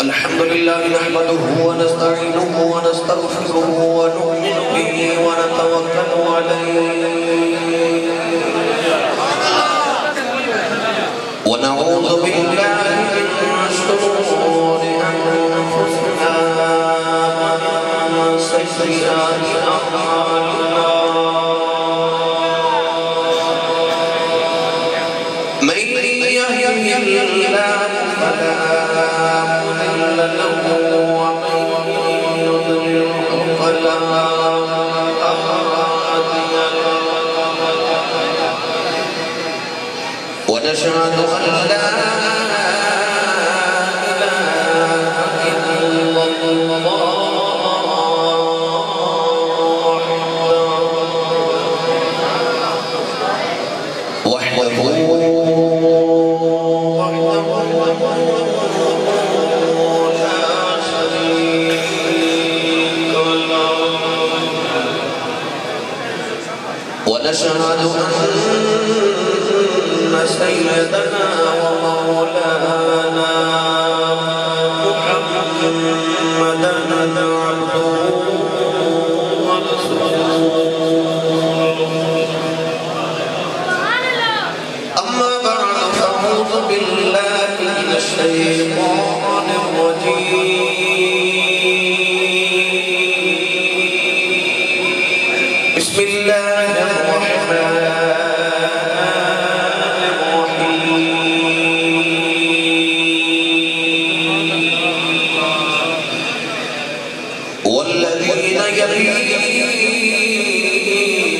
الحمدللہ نحمده ونستعینه ونستغفره ونؤمن به ونتوکل علیہ ونعوذ باللہ من شرور انفسنا ومن سیئات اعمالنا من يهده الله فلا مضل له ومن يضلل فلا هادي له ونشهد أن لا إله إلا الله ونشهد أن سيدنا ومولانا محمدًا عبده ورسوله أما بعد فأعوذ بالله من الشيطان الرجيم بسم الله والذين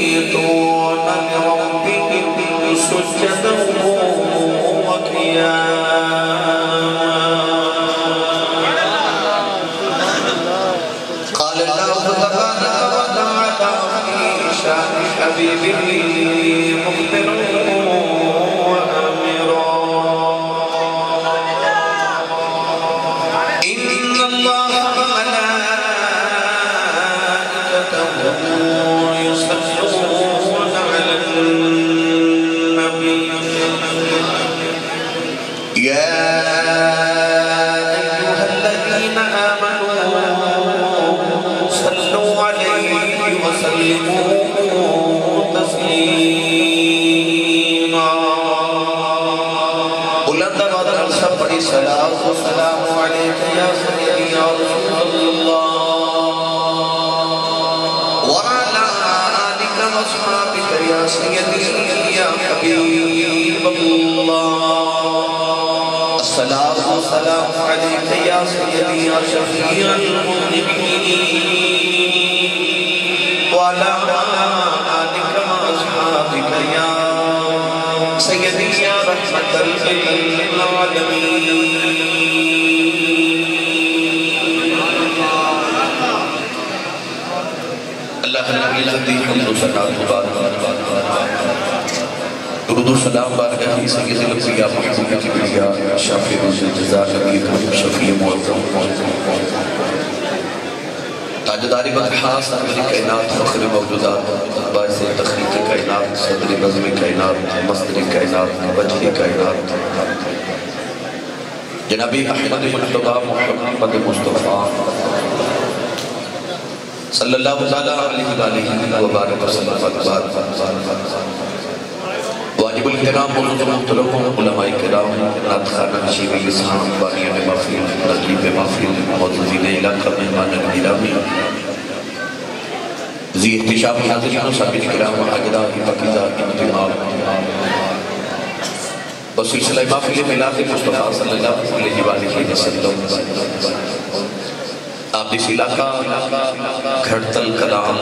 يبيتون لربهم سجدا وقياما قال الله تبارك وتعالى في شأن حبيبه مخبرا وآمرا إن الله يصلون على النبي يا أيها الذين آمنوا صلوا عليه وسلموا تسليما بلند بدر سفر صلاة والسلام عليك يا سيدي يا رسول الله أصحابك يا سيدي يا حبيب الله الصلاة والسلام عليك يا سيدي يا شفيع المذنبين وعلى آلك وأصحابك يا سيدي يا رحمة للعالمين حمد و صلاة درود و سلام بارگاہ سید الانبیاء محبوب کبریاء شافع الجزا نبی شفیع معظم تاجدار بطحا صاحب کائنات فخر موجودات باعث تخلیق کائنات صدر نظم کائنات مصدر کائنات وجہ کائنات جناب احمد مجتبی محمد مصطفیٰ صلی اللہ علیہ وآلہ وبارک وسلم واجب الکرام موجود محترم علماء کرام نعت خانہ نشیب لسان بانیان محفل تقلیب محفل معززین علاقہ مہمان گرامی ذی احتشام حاضرین و صاحب کرام حاجدہ پاکیزہ انتمام وسلسلہ محفل میلاد مصطفیٰ صلی اللہ علیہ وآلہ وسلم آپ اس علاقہ گھڑتل کلام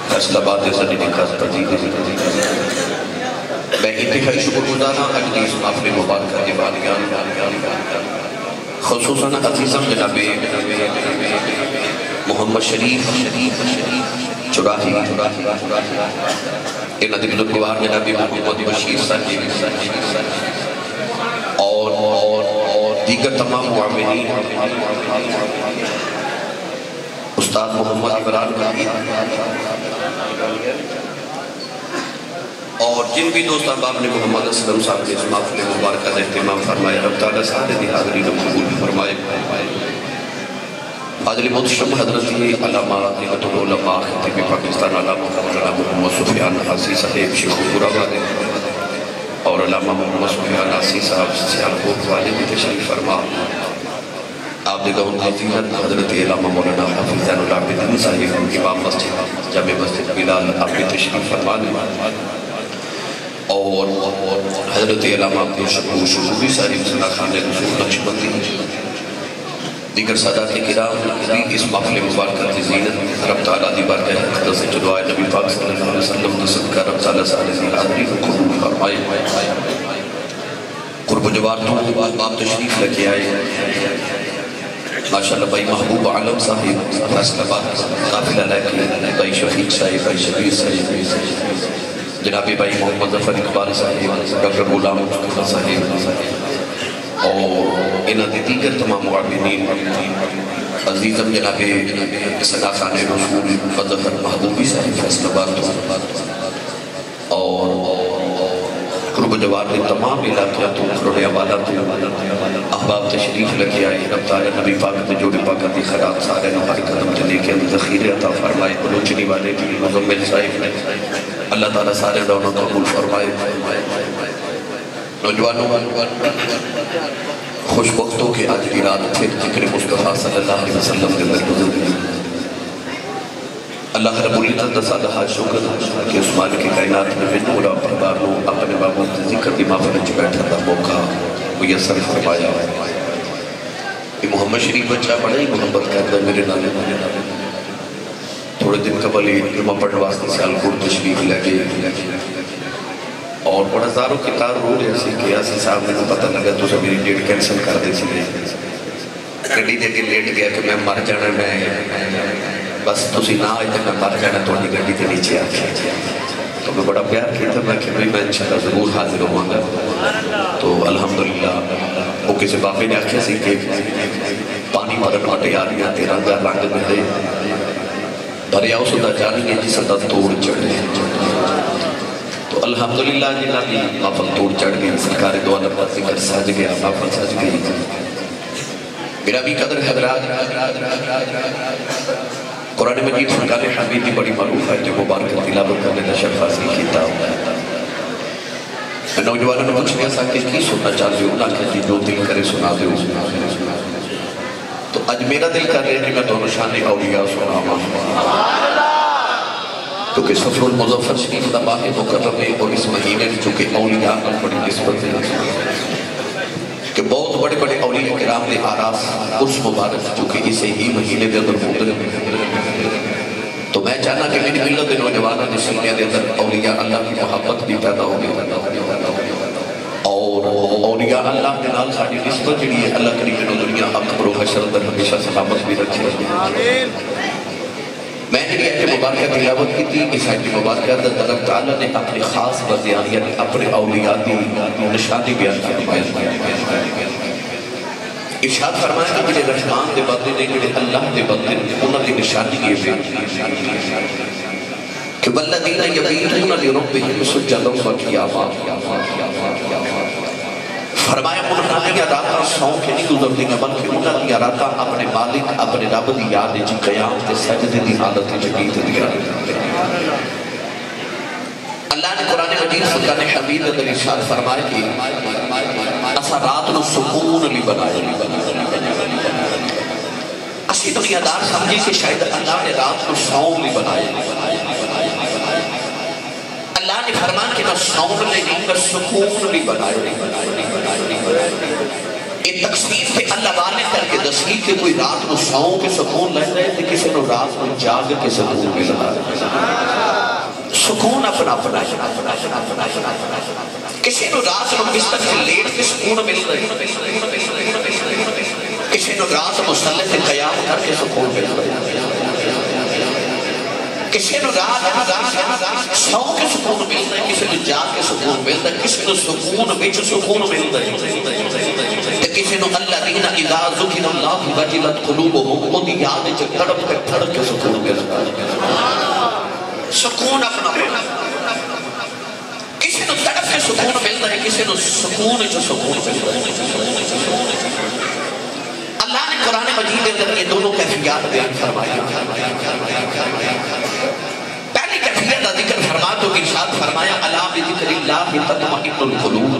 فیصلہ باد زنی نکاز پذیر میں انتہائی شکر گزارا اجلی اس محفل مبارکہ دیوانیان خصوصاً عزیزم جناب محمد شریف چراہی ان ادب الگوار جناب محمد بشیر صاحب اور دیگر تمام معاونین، استاد محمد عمران قدیر اور جن بھی دوست احباب نے محمد اسلم صاحب نے اس محفل مبارکہ کا اہتمام فرمایا، رب تعالیٰ سارے حاضرین کو قبول فرمائے۔ حاضر محترم حضرت علامہ نعمت العلماء خطیب پاکستان علامہ مولانا محمد سفیان حاسی صاحب شیخ پورآباد اور علامہ محمد سفیان حاسی صاحب سیالکوٹ والے بھی تشریف فرما۔ آپ دیگا ان عزیزت حضرت علامہ مولانا حافظ زین العابدین صاحب امام مسجد جامع مسجد بلال آپ بھی تشریف فرما دیں، اور حضرت علامہ عبدالشکور شہوری صاحب صلاح خان رسول نقشبندی، دیگر سادات کرام بھی اس محفل مبارکہ کی زینت رب تعالیٰ دی بارگاہ اقدس جو دعائے نبی پاک صلی اللہ علیہ وسلم نے صدقہ رب تعالیٰ سارے حاضری کو قبول فرمائے۔ قرب و جوار تو آپ تشریف لے آئے، ماشاءاللہ بھائی محبوب عالم صاحب فیصل آباد قافلہ لے کے، بھائی شفیق صاحب، بھائی شبیر صاحب، جناب بھائی محمد ظفر اقبال صاحب، ڈاکٹر غلام مصطفیٰ صاحب اور انہاں دی دیگر تمام معاونین، عزیزم جناب صلاح خان رسول ظفر محبوبی صاحب فیصل آباد اور قرب جوار نے تمام علاقہ تو کروڑے عوالہ تو احباب تشریف لگے آئے، رب تعالیٰ نبی پاک نے جوڑے پاکہ دی خیرات سارے نوہاری قدم چلے کے ذخیر عطا فرمائے، بلوچنی والے بھی مزمل صاحب نے اللہ تعالیٰ سارے دونوں قبول فرمائے۔ نوجوانوں خوش وقتوں کے آج کی رات پھر ذکر مصطفیٰ صلی اللہ علیہ وسلم نے گزر گئی۔ اللہ رب العزت دا سادہ حاج شکر کہ اس مالک کائنات میں من مولا پرباروں اپنے بابوں ذکر دی محفل چ بیٹھا دا موقع میسر فرمایا۔ یہ محمد شریف بچہ بڑا ہی محبت کرتا ہے میرے نالے، تھوڑے دن قبل علمہ پڑھنے واسطے سیالکوٹ تشریف لے گئے اور بڑا زاروں کی تار رو رہے سی کہ ایسی صاحب نے پتہ لگا تو سب میری ڈیٹ کینسل کر دے سی گھڑی دے کے لیٹ گیا کہ میں مر جانا، میں بس تسی نہ آئے تھے میں مر جانا تو انہی گھڑی دے نیچے آکے، تو میں بڑا پیار کیا تھا، میں کہ میں انشاءاللہ ضرور حاضر ہوں گا۔ تو الحمدللہ وہ کسی باپے نے آکھیا سی کہ پانی پرن وٹے آ رہی ہیں تیرا گا رنگ ملے دریا اس دا جانی ہے جس دا توڑ چڑھے، تو الحمدللہ جنہا بھی محفل توڑ چڑھ گئی، سرکار دو عالم کا ذکر سج گیا، محفل سج گئی۔ میرا بھی قدر حضرات قرآن مجید فرقان حمید کی بڑی معروف ہے جو مبارک تلاوت کرنے کا شرف حاصل کیتا ہوں۔ میں نوجوانوں نے پوچھ لیا سا کہ کی سننا چاہتے ہو، نہ کہ جو دل کرے سنا دے، تو آج میرا دل کر رہے ہیں کہ میں دونوں شان اولیاء سنا ہوں، کیونکہ سفر المظفر شریف دا ماہ مکرم ہے اور اس مہینے چونکہ اولیاء پر بڑی نسبت ہے کہ بہت بڑے بڑے اولیاء کرام نے آراس اس مبارک چونکہ اسے ہی مہینے دے اندر مدر، تو میں چاہنا کہ میری ملت نوجوانہ نے سینے دے اندر اولیاء اللہ کی محبت بھی پیدا ہوگی اور اولیاء اللہ کے نال ساڑھی نسبت جڑی ہے اللہ کریم نے دنیا اکبر و حشر اندر ہمیشہ سلامت بھی رکھے۔ میں نے یہ مبارکہ تلاوت کی تھی، اس آیت مبارکہ اندر رب تعالیٰ نے اپنی خاص وزیان یعنی اپنے اولیاء دی نشانی بیان فرمائی۔ ارشاد فرمایا کہ جنہیں رحمان دے بندے نے جنہیں اللہ دے بندے نے انہوں نے نشانی یہ بیان کہ والذین یبیتون لربہم سجدا وقیاما، فرمایا انہوں نے راتاں سو کے نہیں گزرتی ہیں بلکہ انہوں نے راتاں اپنے مالک اپنے رب دی یاد جی قیام تے سجدے دی حالت جدید دیا۔ اللہ نے قرآن مجید فرقان حمید اندر ارشاد فرمایا کہ اسا رات نو سکون لی بنائے، اسی دنیا دار سمجھی کہ شاید اللہ نے رات نو سوم لی بنائے، اللہ نے فرمان کہ نہ سوم لے نہیں کر سکون لی بنائے۔ یہ تقسیم کے اللہ والے کر کے دسی کہ کوئی رات نو سوم کے سکون لے رہے تھے، کسی نو رات نو جاگ کے سکون مل رہا ہے۔ سکون اپنا اپنا ہے، کسی نو رات نو بستر سے لیٹ کے سکون مل رہے، کسی نو رات مسلح سے قیام کر کے سکون مل رہے، کسی نو رات سو کے سکون ملتا ہے، کسی نو جاگ کے سکون ملتا ہے، کسی نو سکون بیچ سکون ملتا ہے۔ کہ کسی نو الذین اذا ذکر اللہ وجلت قلوبہم وہ دی یاد جو تڑپ کے تھڑ کے سکون ملتا سکون اپنا کسی نو تڑپ کے سکون ملتا ہے کسی نو سکون جو سکون ملتا ہے اللہ نے قرآن مجید کے اندر یہ دونوں کیفیات بیان فرمائی پہلی کیفیت کا ذکر فرما تو ارشاد فرمایا الا بذکر اللہ تطمئن القلوب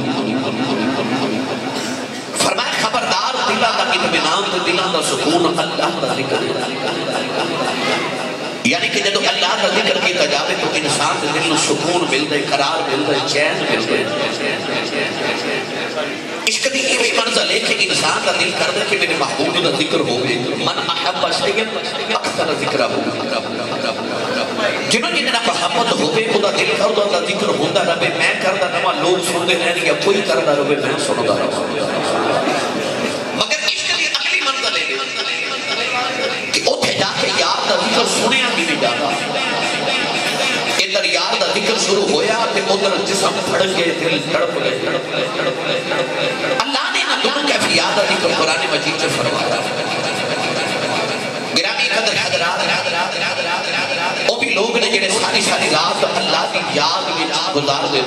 فرمایا خبردار دلوں کا اطمینان تے دلوں کا سکون اللہ کا ذکر یعنی کہ جب اللہ کا ذکر کیتا جاوے تو انسان کے دل کو سکون ملتا ہے قرار ملتا ہے چین ملتا ہے عشق دی ایویں منزل ہے کہ انسان کا دل کرتا ہے کہ میرے محبوب کا ذکر ہوگے من احب شیئن اکثر ذکرہ ہوگا جنہوں جنہاں محبت ہوگے خدا دل کرتا ہے ذکر ہوتا رہے میں کرتا رہا لوگ سنتے رہنے یا کوئی کرتا رہے میں سنتا رہا مگر عشق دی اگلی منزل ہے کہ اتھے جا کے یار دا ذکر سنیا بھی نہیں جاتا ادھر یار دا ذکر شروع ہویا کہ ادھر جسم پھڑ گئے دل تڑپ گئے اللہ نے نہ دونوں کیفیات دا ذکر قرآن مجید سے فرمایا گرامی قدر حضرات وہ بھی لوگ نے جنہیں ساری رات اللہ کی یاد میں گزار دے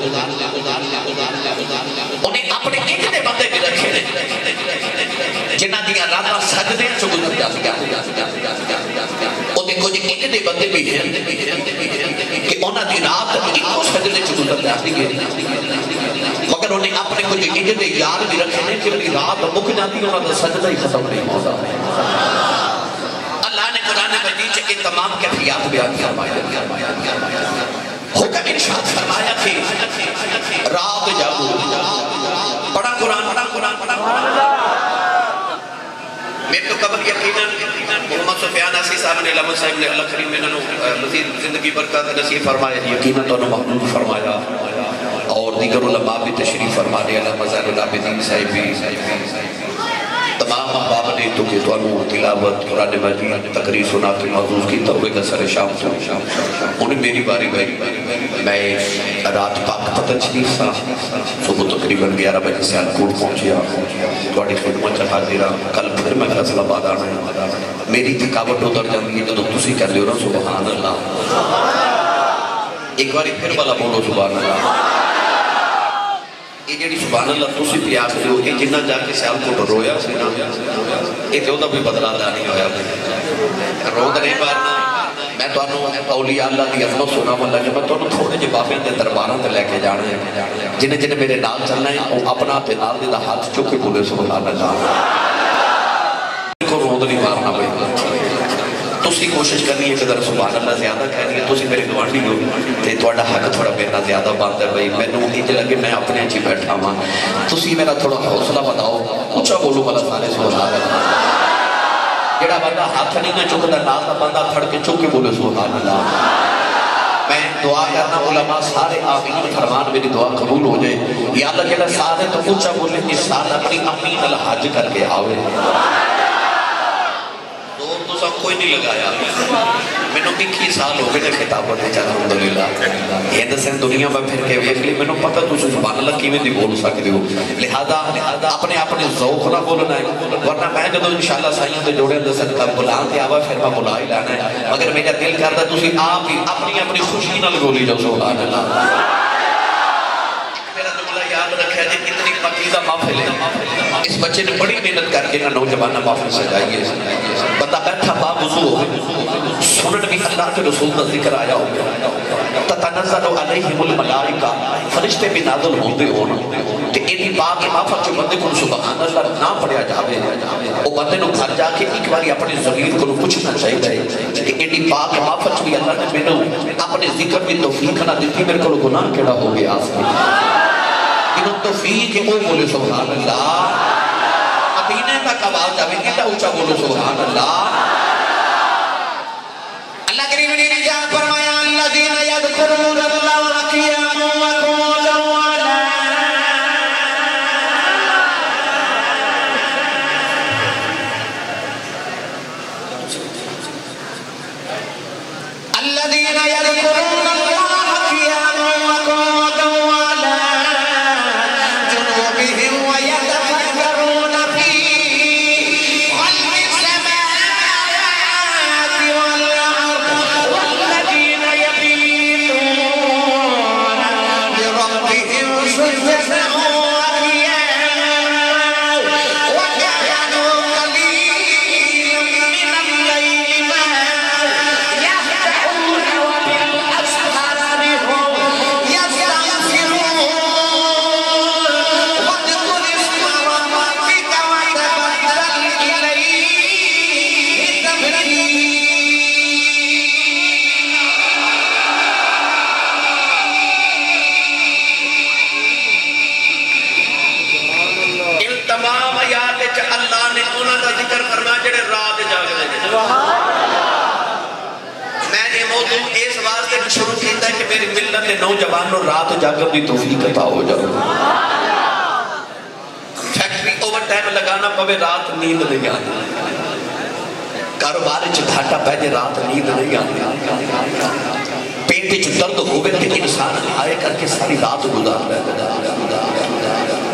انہیں اپنے ایک دے بندے بھی رکھے جنہ دیا راتاں سجدے چو گزر جاتی انہیں کچھ ایک دے بندے بھی ہیں کہ انہاں دی رات ایک کو سجدے چو گزر جاتی ہے مگر انہیں اپنے کچھ ایک دے یاد بھی رکھے ہیں کہ انہیں رات مک جاتی ہے انہاں دا سجدہ ہی ختم نہیں ہوتا اللہ نے قرآن مجید سے ان تمام کیفیات بیان فرمایا حکم ارشاد فرمایا کہ رات جاگو پڑھا قرآن میں تو قبل یقینا محمد سفیان آسی صاحب نے علامہ صاحب نے اللہ کریم میں مزید زندگی برکات نصیب فرمایا یقینا تو محمود فرمایا اور دیگر علماء بھی تشریف فرما رہے علامہ زین العابدین صاحب بھی تمام احباب نے تو کہ تو انہوں تلاوت قرآن مجید تقریر سنا کے محضوظ کی توبے کا سر شام انہیں میری باری میں رات پاک پتن شریف سا صبح تقریباً 11 بجے سے آنکوٹ پہنچیا توڑی خدمت چاہا دیرا کل پھر میں فیصل آباد آنا ہے میری تھکاوٹ ادھر جاتی ہے تو تسی کہہ لے رہا سبحان اللہ ایک باری پھر والا بولو سبحان اللہ یہ جیڑی سبحان اللہ تسی پیاس دے ہوگی جنہ جا کے سیال کو رویا سینا یہ تو دا بھی بدلا دا نہیں ہویا رو دا نہیں پارنا میں تو انہوں اولیاء اللہ دی عظمت سنا والا کہ میں تو انہوں تھوڑے جے بابے دے درباران تے لے کے جانا ہے جنہیں میرے نال چلنا ہے اپنا تے نال دے دا ہاتھ چکے بولے سبحان اللہ کو رو دا نہیں پارنا بھائی تسی کوشش کرنی ہے کہ در سبحان اللہ زیادہ کہنی ہے تسی میرے گوانڈی ہو تے توڑا حق تھوڑا میرا زیادہ باندھ ہے بھئی میں نو ہی لگے میں اپنے اچھی بیٹھا ہوں تسی میرا تھوڑا حوصلہ بتاؤ اچھا بولو والا سارے سبحان اللہ جڑا بندہ ہاتھ نہیں نہ چکتا نال دا بندہ پھڑ کے چکے بولے سبحان اللہ میں دعا کرنا علماء سارے آمین فرمان میری دعا قبول ہو جائے یا اللہ جڑا سارے تو اچھا بولے اس سال اپنی امین الحج کر کے آوے تو سب کوئی نہیں لگایا میں نے 21 سال ہو گئے خطابت ہے چاہتا الحمدللہ یہ دسیں دنیا میں پھر کے ویک لی میں نے پتہ تو سبحان اللہ کی میں دی بول سکتے ہو لہذا اپنے ذوق نہ بولنا ہے ورنہ میں جدو انشاءاللہ سائیوں دے جوڑے دسیں کب بلان تے آوا پھر میں بلا ہی لانا ہے مگر میرا دل کرتا تسی آپ ہی اپنی خوشی نہ گولی جاؤ سبحان اللہ میرا جملہ یاد رکھا جی اتنی پاکیزہ محفل ہے اس بچے نے بڑی محنت کر کے نہ نوجوانہ محفل سجائی ہے بندہ بیٹھا باب وضو ہو سنن بھی اللہ کے رسول کا ذکر آیا ہو تتنزل علیہم الملائکہ فرشتے بھی نازل ہوتے ہونا کہ انہی پاک محفل جو بندے کو سبحان اللہ نہ پڑھیا جاوے وہ بندے نو گھر جا کے ایک باری اپنے ضمیر کو پوچھنا چاہیے کہ انہی پاک محفل بھی اللہ نے میرے اپنے ذکر بھی توفیق نہ دیتی میرے کو گناہ کیڑا ہو گیا انہوں توفیق وہ بولے سبحان اللہ مدینے تک آواز جاوے کتا اونچا بولو سبحان اللہ اللہ کریم نے نجات فرمایا الذین یذکرون اللہ قیاما وقعودا وعلا الذین یذکرون اللہ قیاما وقعودا وعلا جنوبہم ویتفکرون ملت دے نوجوانوں رات جاگن دی توفیق عطا ہو جاؤ فیکٹری اوور ٹائم لگانا پوے رات نیند نہیں آتی کاروبار چ گھاٹا پہ جے رات نیند نہیں آتی پیٹ چ درد ہوئے کہ انسان آئے کر کے ساری رات گزار رہے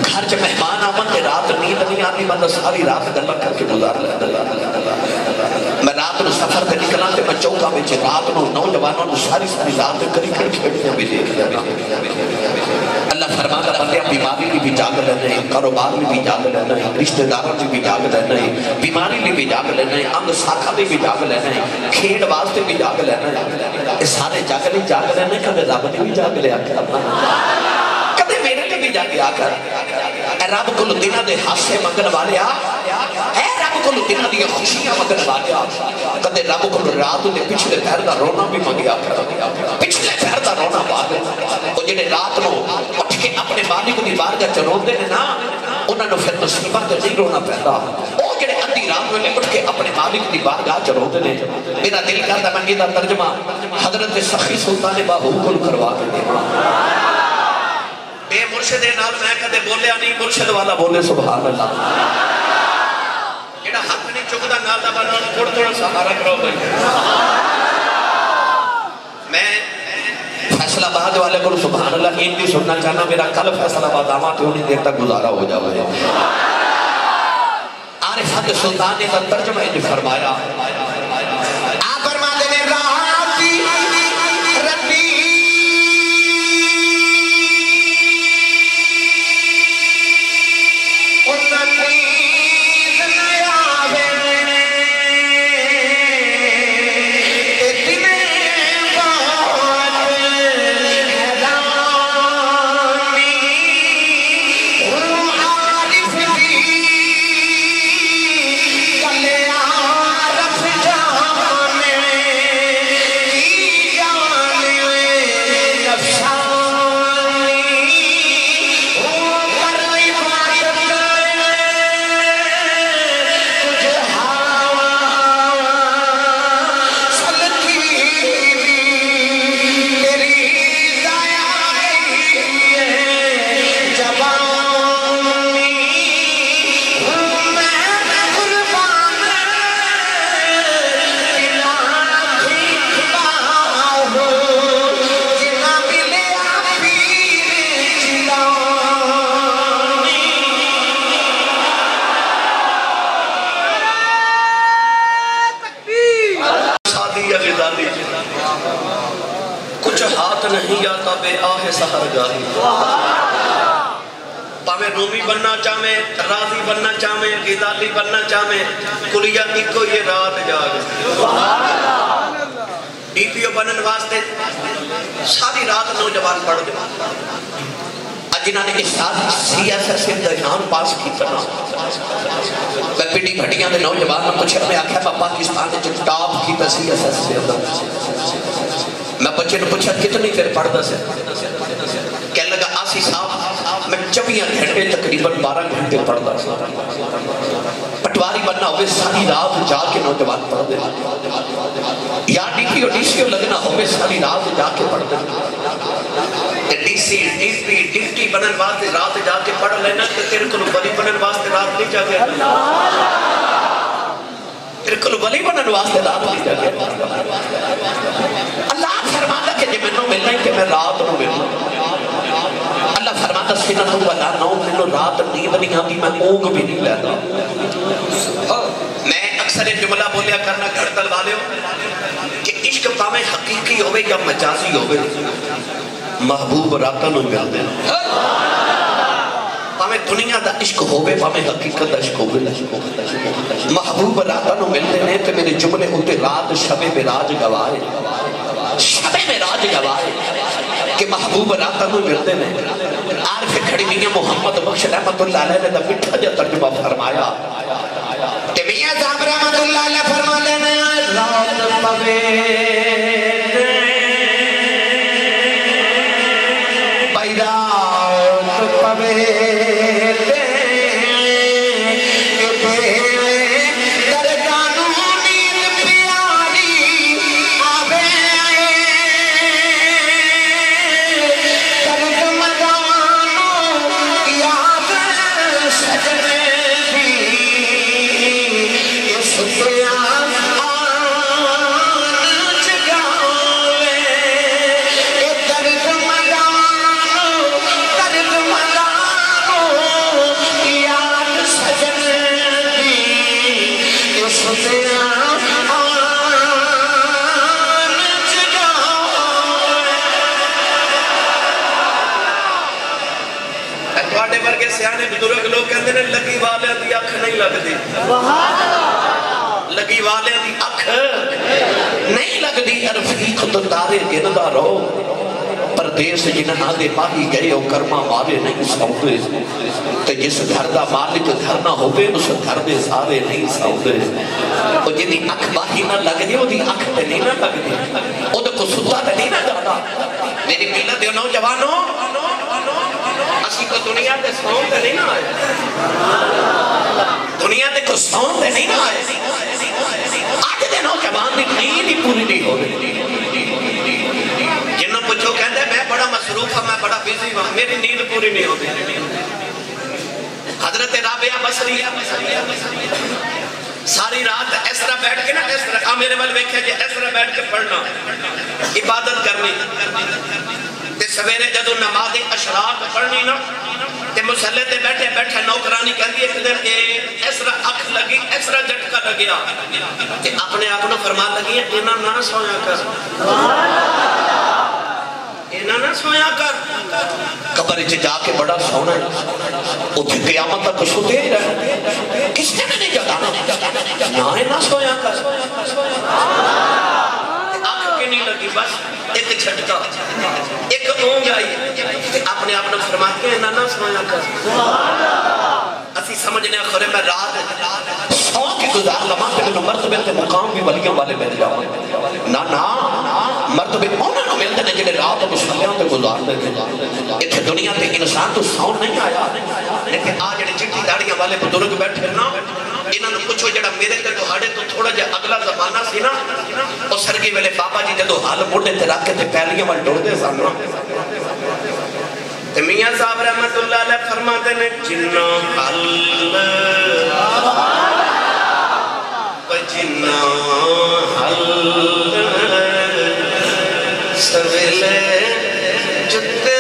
گھر چ مہمان آمن تے رات نیند نہیں آتی بندہ ساری رات گلا کر کے گزار رہے میں رات نو سفر تے نکلا تے میں چوکا وچ رات نو نوجوانوں نو ساری رات کرکٹ کھیڈتے بھی دیکھ لیا اللہ فرماتا بندے بیماری لی بھی جاگ لینا ہے کاروبار لی بھی جاگ لینا ہے رشتہ داروں لی بھی جاگ لینا ہے بیماری لی بھی جاگ لینا ہے انگ ساکھا لی بھی جاگ لینا ہے کھیڈ واسطے بھی جاگ لینا ہے اس سارے جاگ لینا ہے کبھی رب نے بھی جاگ لیا کرنا کبھی میرے نے بھی جاگ لیا کر اے رب کو دنہ دے حاصے منگل والے اے رب کو دنہ دے خوشیاں منگل والے کبھی رب کو رات دے پچھلے پہر دا رونا بھی منگیا کر پچھلے پہر دا رونا والے وہ جنہیں رات نو اٹھ کے اپنے مالک دی بارگاہ چ روندے نے نا انہاں نو پھر مصیبت تے نہیں رونا پیندا او جڑے ادھی رات ویلے اٹھ کے اپنے مالک دی بارگاہ چ روندے نے میرا دل کردا میں دا ترجمہ حضرت سخی سلطان باہو کو کروا کے دیواں بے مرشد نال میں کدے بولیا نہیں مرشد والا بولے سبحان اللہ جڑا حق نہیں چکدا نال دا بنا تھوڑا تھوڑا سہارا کرو بھائی میں فیصل آباد والے کو سبحان اللہ ان بھی سننا چاہنا میرا کل فیصل آباد آما تو نہیں دیر تک گزارا ہو جاوے عارف حد سلطان نے ترجمہ انہیں فرمایا آپ فرما دینے راتی ربی کچھ ہاتھ نہیں آتا بے آہ سہر گاہی پاویں رومی بننا چاہمیں راضی بننا چاہمیں غزالی بننا چاہمیں کلیا ایکو یہ رات جاگ ڈی پی او بنن واسطے ساری رات نوجوان پڑھ گئے جنہاں نے اس ساتھ سیاست سے درمیان پاس کی کرنا میں پنڈی بھٹیاں دے نوجوان میں پوچھا میں آکھا میں پاکستان دے جو ٹاپ کی سیاست سے میں بچے نے پوچھا کتنی پھر پڑھ دا سے کہنے لگا آسی صاحب میں 24 گھنٹے تقریباً 12 گھنٹے پڑھ دا سے پٹواری بننا ہوئے ساری رات جا کے نوجوان پڑھ دے یا D P O D C او لگنا ہوئے ساری رات جا کے پڑھ دے D C D P deputy بنن واسطے رات جا کے پڑھ لینا کہ تیرے کو ولی بنن واسطے رات نہیں جا گیا تیرے کو ولی بنن واسطے رات نہیں جا گیا اللہ فرماتا کہ جب میں ملنا ہے کہ میں رات نو ملنا اللہ فرماتا سنتوں والا نو ملو رات نیند نہیں آتی میں اونگ بھی نہیں لیتا میں اکثر جملہ بولیا کرنا گھڑتل والے ہو کہ عشق پاویں حقیقی ہوئے یا مجازی ہوئے محبوب راتاں نو ملتے ہیں پاویں دنیا دا عشق ہوئے پاویں حقیقت دا عشق ہوئے محبوب راتاں نو ملتے ہیں تو میرے جملے ہوتے رات شب معراج گوائے شب معراج گوائے کہ محبوب راتاں نو ملتے ہیں عارف کھڑی میاں محمد بخش رحمت اللہ علیہ نے دا مٹھا جا ترجمہ فرمایا کہ میاں صاحب رحمت اللہ علیہ فرما لینے رات پوے بزرگ لوگ کہتے ہیں لگی والے دی اکھ نہیں لگ دی لگی والے دی اکھ نہیں لگ دی رفیق تو تارے گندا رہو پردیس جنہاں دے ماہی گئے او کرما والے نہیں سوندے تے جس گھر دا مالک گھر نہ ہوئے اس گھر دے سارے نہیں سوندے او جنہی اکھ باہی نہ لگ دی او دی اکھ تے نہیں نہ لگ دی او دے کو ستا تے نہیں نہ جانا میری ملت دیو نوجوانوں اسی کو دنیا دے سون تے نہیں نہ آئے دنیا دے کو سون تے نہیں نہ آئے آج دے نوجوان دی نیند ہی پوری نہیں ہو رہی جنہوں پوچھو کہتے ہیں میں بڑا مصروف ہوں میں بڑا بیزی ہوں میری نیند پوری نہیں ہوتی حضرت رابعہ بصری ساری رات اس طرح بیٹھ کے نا اس طرح میرے والے بیٹھے کہ اس طرح بیٹھ کے پڑھنا عبادت کرنی تے سویرے جدو نماز اشراق پڑھنی نا تے مسلح تے بیٹھے بیٹھے نوکرانی کہتی ہے کہ اس طرح اکھ لگی اس طرح جھٹکا لگیا تے اپنے آپ نے فرما لگی ہے انہاں نہ سویا کر انہاں نہ سویا کر قبر اچھے جا کے بڑا سونا ہے اتھے قیامت تک سوتے ہی رہے کس نے نہیں جانا نہ سویا کر آنکھ کے نہیں لگی بس ایک جھٹکا ایک اونگ آئی اپنے آپ نے فرماتے ہیں نہ سویا کر اسی سمجھنے خورے میں رات سو کی گزار لما کہ میں مرتبہ تے مقام بھی ولیوں والے مل جاؤں نا مرتبہ انہوں نے ملتے ہیں جنہیں رات و مسلیوں تے گزار دیتے اتھے دنیا تے انسان تو ساؤن نہیں آیا لیکن آج جنہیں چٹی داڑیاں والے بزرگ بیٹھے نا انہوں نے پوچھو جڑا میرے تے تو ہاڑے تو تھوڑا جا اگلا زمانہ سی نا اور سرگی ویلے بابا جی جدو حال موڑے تے رکھ کے تے پہلیاں وال ڈوڑ دے سامنا تے میاں صاحب رحمت اللہ علیہ فرماتے ہیں جنہ حل جنہ حل سویلے جتے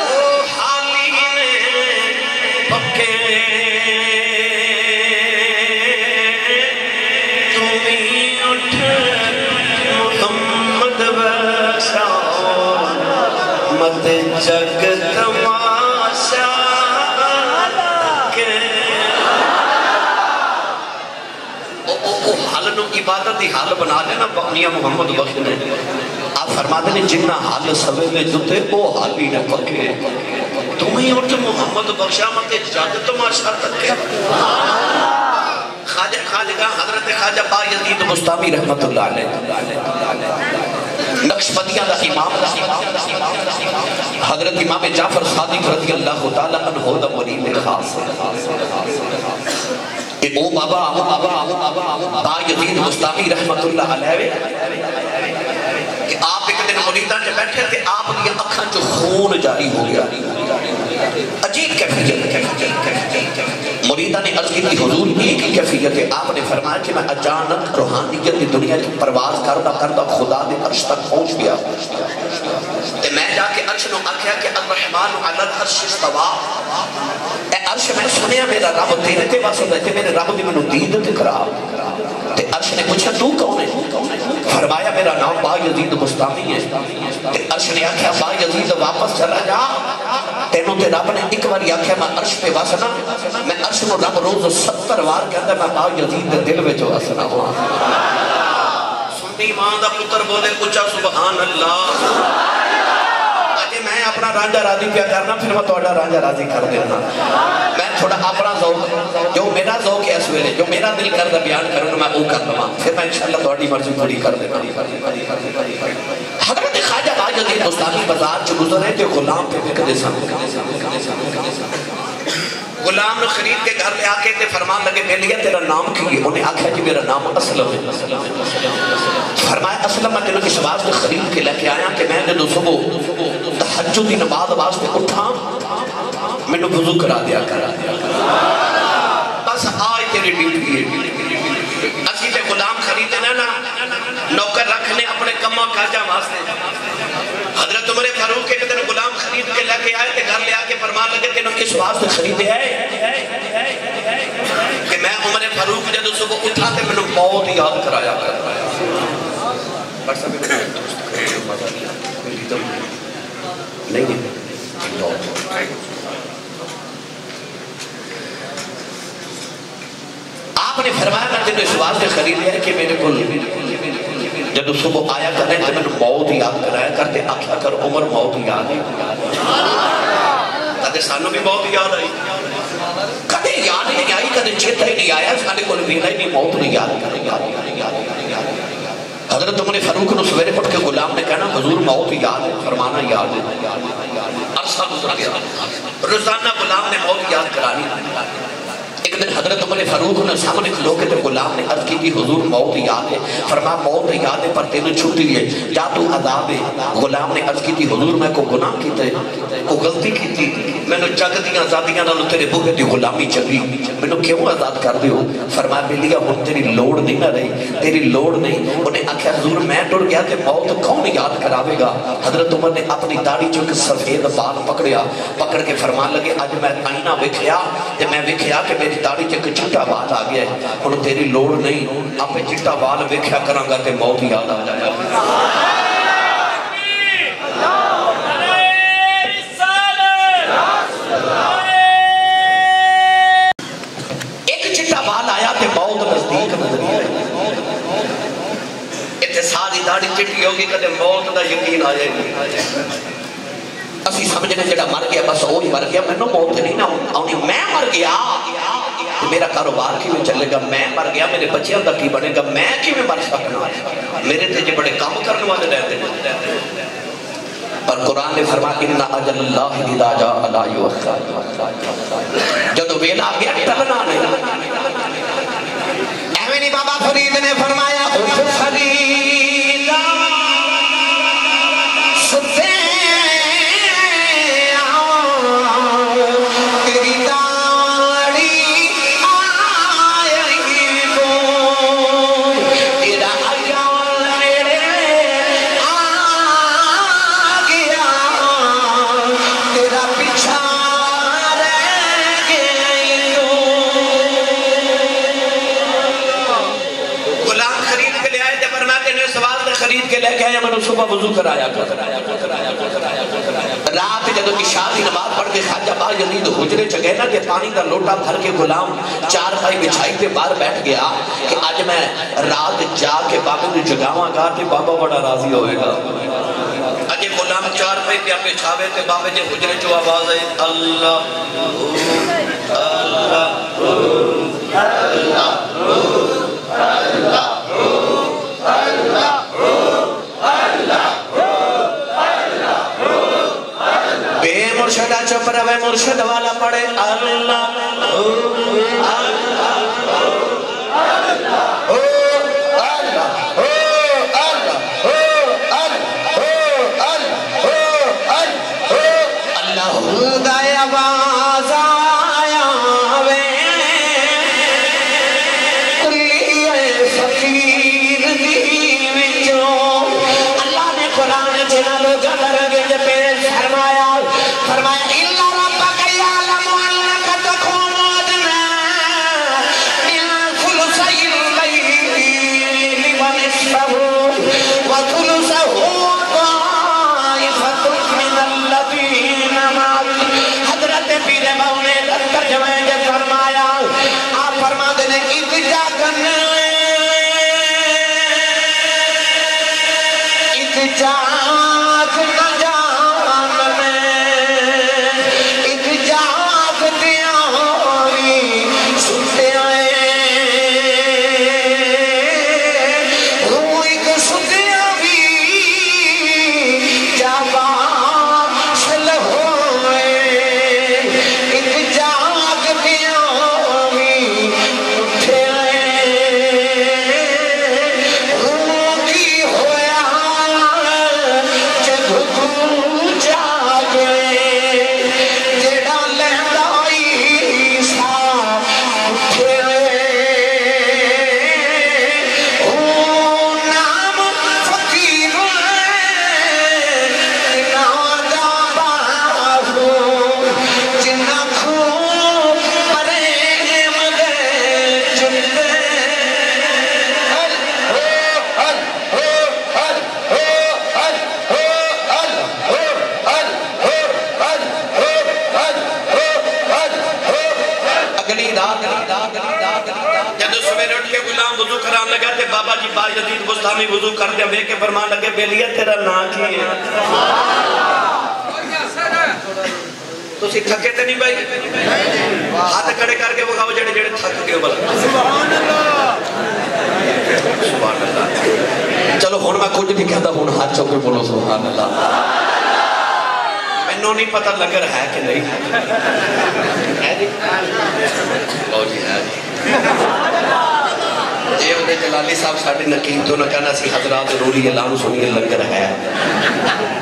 او حالی نے پکے تمہیں اٹھ محمد ویسا مت جگ تماشا کے حال نو عبادت ہی حال بنا لینا میاں محمد بخش نے آپ فرماتے ہیں جنہ حال سویلے جتے وہ حال ہی نہ پکے تمہیں اٹھ محمد بخشا مت جگ تماشا تک خواجہ حضرت خواجہ با یزید بستامی رحمت اللہ علیہ نقشبندیہ دا امام حضرت امام جعفر صادق رضی اللہ تعالیٰ عنہ دا مرید خاص کہ او بابا با یزید بستامی رحمت اللہ علیہ کہ آپ ایک دن مریدہ نے بیٹھے تھے آپ کی اکھاں جو خون جاری ہو گیا عجیب کیفیت مریدہ نے عرض کی تھی حضور ایک ہی کیفیت ہے آپ نے فرمایا کہ میں اچانک روحانیت کی دنیا کی پرواز کردہ خدا دے عرش تک پہنچ گیا تے میں جا کے عرش نو آکھیا کہ الرحمن علی العرش استوا اے عرش میں سنیا میرا رب تیرے تے واسطے رہتے میرے رب دی منو دید دکھرا تے عرش نے پوچھا تو کون ہے فرمایا میرا نام با یزید بستامی ہے تے عرش نے آکھیا با یزید واپس چلا جا تینوں تے رب نے ایک بار آکھیا میں عرش پہ واسنا میں عرش نو رب روز 70 وار کہتا میں با یزید دے دل وچ واسنا ہوا سنی ماں دا پتر بولے اچھا سبحان اللہ آجے میں اپنا رانجہ راضی پیا کرنا پھر میں توڑا رانجہ راضی کر دینا میں تھوڑا اپنا ذوق جو میرا ذوق ہے اس ویلے جو میرا دل کردہ بیان کروں میں وہ کر دوں پھر میں انشاءاللہ توڑی مرضی پوری کر دینا حضرت خواجہ با یزید بستامی بازار جو گزرے تھے غلام پہ بکدے سامنے غلام نے خرید کے گھر لے آکے تے فرمان لگے میں لیا تیرا نام کی انہیں آکھا کہ میرا نام اسلم ہے فرمایا اسلم میں تیرا اس واسطے خرید کے لے کے آیا کہ میں نے دو صبح تحجد دی نماز واسطے اٹھا میں نے وضو کرا دیا بس آئی تیری ڈیوٹی ہے اسی تے غلام خریدنے نا نوکر رکھنے اپنے کمہ کاجہ واسطے حضرت عمر فاروق کے دن غلام خرید کے لے کے آئے تھے گھر لے آ کے فرمان لگے کہ انہوں کس واسطے خریدے آئے کہ میں عمر فاروق جب صبح اٹھا تے میں نے بہت یاد کرایا مزہ نہیں آتا کوئی ریتم نہیں ہے آپ نے فرمایا میں تیرے اس واسطے خرید لیا کہ میرے کو جب صبح آیا کریں تو میں نے موت یاد کرایا کرتے آخیا کر عمر موت یاد ہے کدے سانوں بھی موت یاد آئی کدے یاد نہیں آئی کدے چیتا ہی نہیں آیا سانے کو ویلا ہی نہیں موت نہیں یاد حضرت عمر فاروق نے سویرے پڑھ کے غلام نے کہنا حضور موت یاد ہے فرمانا یاد ہے عرصہ گزر گیا روزانہ غلام نے موت یاد کرانی ایک دن حضرت عمر فاروق نے سامنے کھلو کے تو غلام نے عرض کی تھی حضور موت یاد ہے فرما موت یاد ہے پر تینوں چھٹی ہے جا تو عذاب ہے غلام نے عرض کی تھی حضور میں کو گناہ کیتے کو غلطی کی تھی میں نے جگ دیاں آزادیاں نالو تیرے بوہے دی غلامی چلی میں نے کیوں آزاد کر دیو فرمایا بلیا ہن تیری لوڑ نہیں نہ رہی تیری لوڑ نہیں انہیں آکھیا حضور میں ٹر گیا کہ موت کون یاد کراوے گا حضرت عمر نے اپنی داڑھی چوں کہ سفید بال پکڑ کے فرمان لگے آج میں آئینہ وکھیا تے میں وکھیا کہ میری داڑھی چک چٹا بال آ گیا ہے انہوں تیری لوڑ نہیں آپ چٹا بال ویکھیا کراں گا تے موت یاد آ جائے گا ایک چٹا بال آیا تے موت نزدیک نظر آئی اتنے ساری داڑھی چٹی ہوگی کدے موت دا یقین آ جائے گی اسی سمجھنے جڑا مر گیا بس وہی مر گیا میں نو موت نہیں نہ آنی میں مر گیا میرا کاروبار کی میں چلے گا میں مر گیا میرے بچیاں دا کی بنے گا میں کی میں مر سکنا میرے تے جو بڑے کام کرنے والے رہتے ہیں پر قرآن نے فرمایا اِنَّ أَجَلَ اللَّهِ إِذَا جَاءَ لَا يُؤَخَّرُ جب ویلا گیا ٹلنا نہیں احمدی بابا فرید نے فرمایا اٹھ فریدا ستے صبح وضو کرایا رات جدو عشاء دی نماز پڑھ کے خواجہ با یزید حجرے چ گئے نا کہ پانی دا لوٹا بھر کے غلام چار پائی بچھائی تے باہر بیٹھ گیا کہ آج میں رات جا کے بابے نو جگاواں گا تے بابا بڑا راضی ہوئے گا اجے غلام چار پائی پہ بچھاوے تے بابے جے حجرے چ آواز ہے اللہ اللہ اللہ اللہ مرشدہ چپ روے مرشد والا پڑے اللہ اللہ دائے آواز آیا وے کلی فقیر دی وچوں اللہ نے قرآن جنہ لوگا درگے جپے فرمایا إِلَّا رَبَّكَ يَعْلَمُ أَنَّكَ تَقُومُ أَدْنَىٰ مِنْ ثُلُثَيِ اللَّيْلِ وَنِصْفَهُ وَثُلُثَهُ وَطَائِفَةٌ مِنَ الَّذِينَ مَعَكَ حضرت پیر مونے ترجمہ نے فرمایا آپ فرما دینے اتجا کرنے اتجا بستامی وضو کر دیا بے کے فرمان لگے بیلیہ تیرا نا کی ہے تو اسی تھکے تے نہیں بھائی ہاتھ کڑے کر کے بکھاؤ جڑے جڑے تھک گئے بلا سبحان اللہ چلو ہون میں کچھ نہیں کہتا ہون ہاتھ چوکے بولو سبحان اللہ میں نو نہیں پتہ لگر ہے کہ نہیں ہے جی لو جی ہے جی جی انہیں جلالی صاحب ساڑھے نقیم تو نہ کہنا سی حضرات رولی اللہ نو سنیے لنگر ہے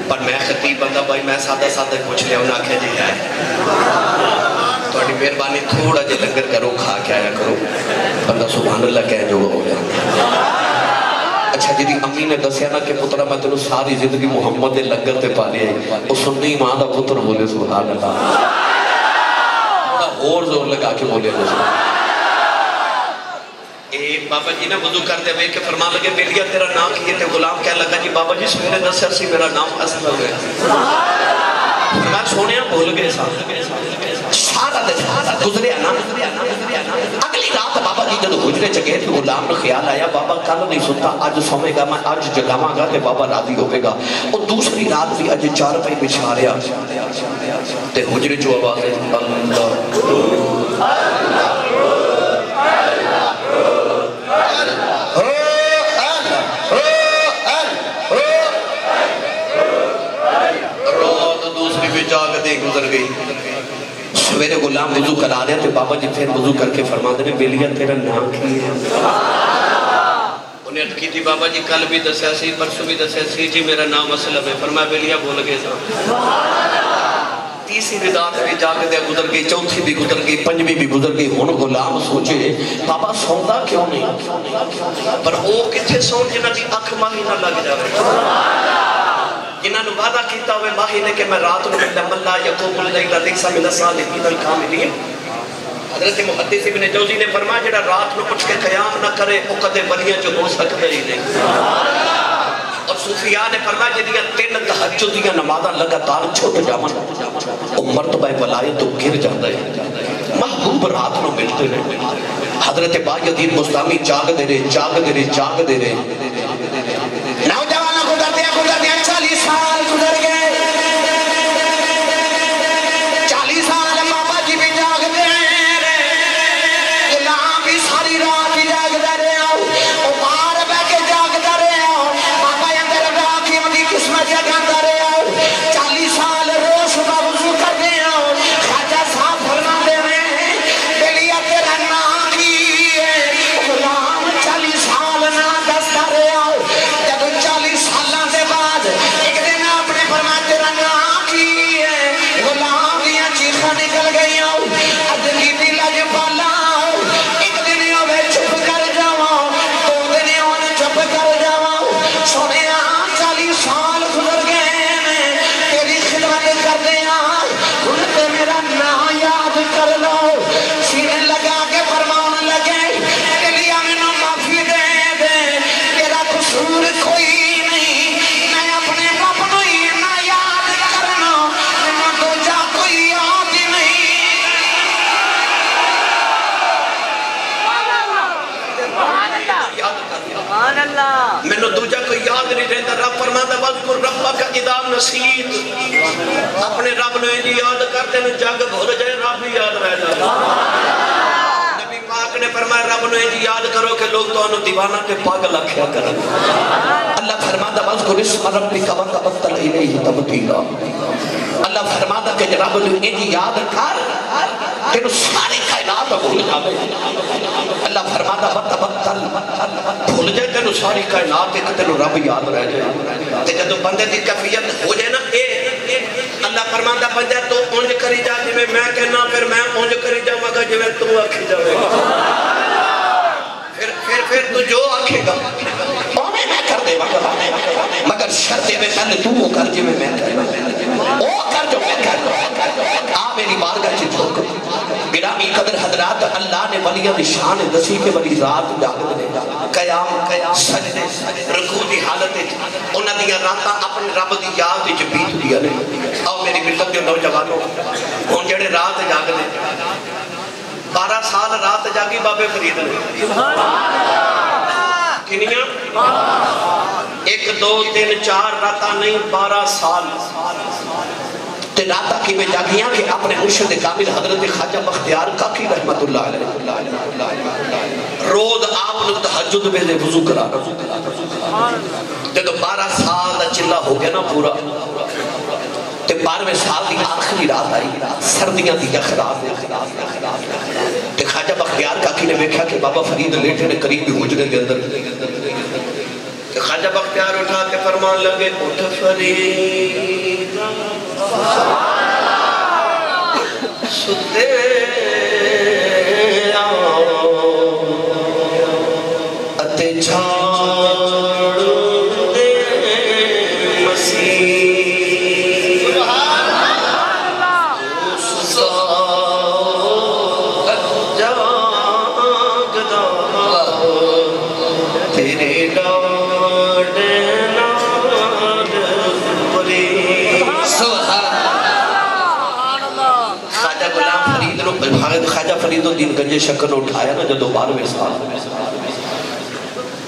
پر میں خطیب بندہ بھائی میں سادہ سادہ پوچھ لیا انہیں آکھے جی ہے تو اڈی مہربانی تھوڑا جی لنگر کرو کھا کے آیا کرو بندہ سبحان اللہ کہہ جو ہو گیا اچھا جی امی نے دسیا نا کہ پترہ میں تنو ساری زندگی محمد لنگر تے پا لیا وہ سنی ماں دا پتر بولے سبحان اللہ اور زور لگا کے بولے بابا جی نے وضو کر دے ہوئے کہ فرمان لگے بیلیہ تیرا نام کیے تھے غلام کہہ لگا جی بابا جی سویرے دس سی میرا نام اصل ہو گیا فرمان سونے ہم بھول گئے سارا دے گزرے آنا اگلی رات بابا جی جب گزرے چکے تھے غلام نے خیال آیا بابا کل نہیں سنتا آج سومے گا میں آج جگاواں گا تے بابا راضی ہوئے گا اور دوسری رات بھی آج چار پائی بچھا رہا تے حجرے جو آواز ہے اللہ جاگ دے گزر گئی سویرے غلام وضو کرا رہے تھے بابا جی پھر وضو کر کے فرما دے بیلیہ تیرا نام کی ہے انہیں اٹکی تھی بابا جی کل بھی دسیا سی پرسو بھی دسیا سی جی میرا نام اسلم ہے فرمایا بیلیہ بول گئے سا تیسری رات بھی جاگ دے گزر گئی چوتھی بھی گزر گئی پنجویں بھی گزر گئی ہن غلام سوچے بابا سوندا کیوں نہیں پر وہ کتھے سون جنہاں دی اکھ ماہی نہ لگ جائے انہوں نے وعدہ کیتا ہوئے ماہینے کہ میں رات میں لم اللہ یقوم اللیل لیسا من الصالحین الکاملین حضرت محدث ابن جوزی نے فرمایا جڑا رات میں اٹھ کے قیام نہ کرے وہ کدے ولیاں جو ہو سکتے ہی نہیں اور صوفیاء نے فرمایا جدیاں تین تہجدیاں نمازاں لگاتار چھوٹ جاون وہ مرتبہ ولایت تو گر جاتا ہے محبوب رات میں ملتے ہیں حضرت بایدین مستامی جاگ دے رہے جاگ دے رہے جاگ دے رہے نوجوانہ گزرتے ہیں 40 سال گزر گئے 40 سال بابا جی بھی جاگ دے رہے غلام بھی ساری رات ہی جاگ دے رہے وہ باہر بے کے جاگ دے رہے بابا اندر رات ہی مدی قسمت جگہ دے رہے 40 سال روز کا وضو کر دے خواجہ صاحب فرما دے رہے بیلیہ تیرا نام کی غلام 40 سال نہ دس دے رہے جب 40 سالہ سے بعد ایک دن اپنے فرما تیرا نام کی ہے غلام دیا چیخہ نکل گئی ادنی دل اج بالا ایک دن ہوئے چھپ کر جاؤں 2 دن ہوئے چھپ کر جاؤں سونے 40 سال گزر گئے تیری خدمت کر دیا انتے میرا نام یاد کر لو سینے لگا کے فرمان لگے لیے میں نہ معافی دے دے تیرا قصور کوئی نہیں میں اپنے رب نو ہی نہ یاد کرنا میں تو جا کوئی یاد ہی نہیں سبحان اللہ میں نے دوجہ کوئی یاد نہیں رہتا رب فرماتا وَذْكُرْ رَبَّكَ اِذَا نَسِيتَ اپنے رب نے انجی یاد کرتے ہیں جاگ بھول جائے رب ہی یاد رہ جائے نبی پاک نے فرمایا رب نے انجی یاد کرو کہ لوگ تو انہوں دیوانہ کے پاگل اکھیا کریں اللہ فرماتا وَذْكُرِ اسْمَ رَبِّكَ وَتَبَتَّلْ إِلَيْهِ تَبْتِيلًا اللہ فرماتا کہ رب نے انجی یاد کر تینو ساری کائنات بھول جائے اللہ فرماتا وَتَبَتَّلْ بھول جائے تینو ساری کائنات ایک تینو رب یاد رہ جائے تے جدو بندے دی کفیت ہو جائے نا اللہ فرماتا بندہ تو اونج کری جا جی میں کہنا پھر میں اونج کری جا مگا جی میں تو آکھی جاوے گا پھر تو جو آکھے گا اونے میں کر دے مگر شرطے میں پہلے تو وہ کر جی میں کرنا وہ کر جو میں کرنا آ میری بارگاہ چی دھوک گرامی قدر حضرات اللہ نے ولیہ دی شان دسی کے ولی رات جاگ دے قیام سجدے رکوع دی حالت انہاں دیا راتاں اپنے رب دی یاد وچ بیت دیا نے آؤ میری ملت کے نوجوانوں ہن جڑے رات جاگ دے 12 سال رات جاگی بابے فرید نے کنیاں 1 2 3 4 راتاں نہیں 12 سال تے راتاں کی میں جاگیاں کہ اپنے مرشد کامل حضرت خواجہ بختیار کاکی رحمت اللہ علیہ روز آپ نے تہجد میں دے وضو کرا جب 12 سال دا چلہ ہو گیا نا پورا تے 12ویں سال دی آخری رات آئی سردیاں دی اخرات تے خواجہ بختیار کاکی نے دیکھا کہ بابا فرید لیٹے نے قریبی حجرے کے اندر کہ خواجہ بختیار اٹھا کے فرمان لگے اٹھ فرید ستے اتے چھاڑ دے مسیح خواجہ فرید الدین گنج شکر اٹھایا نا جدو 12ویں سال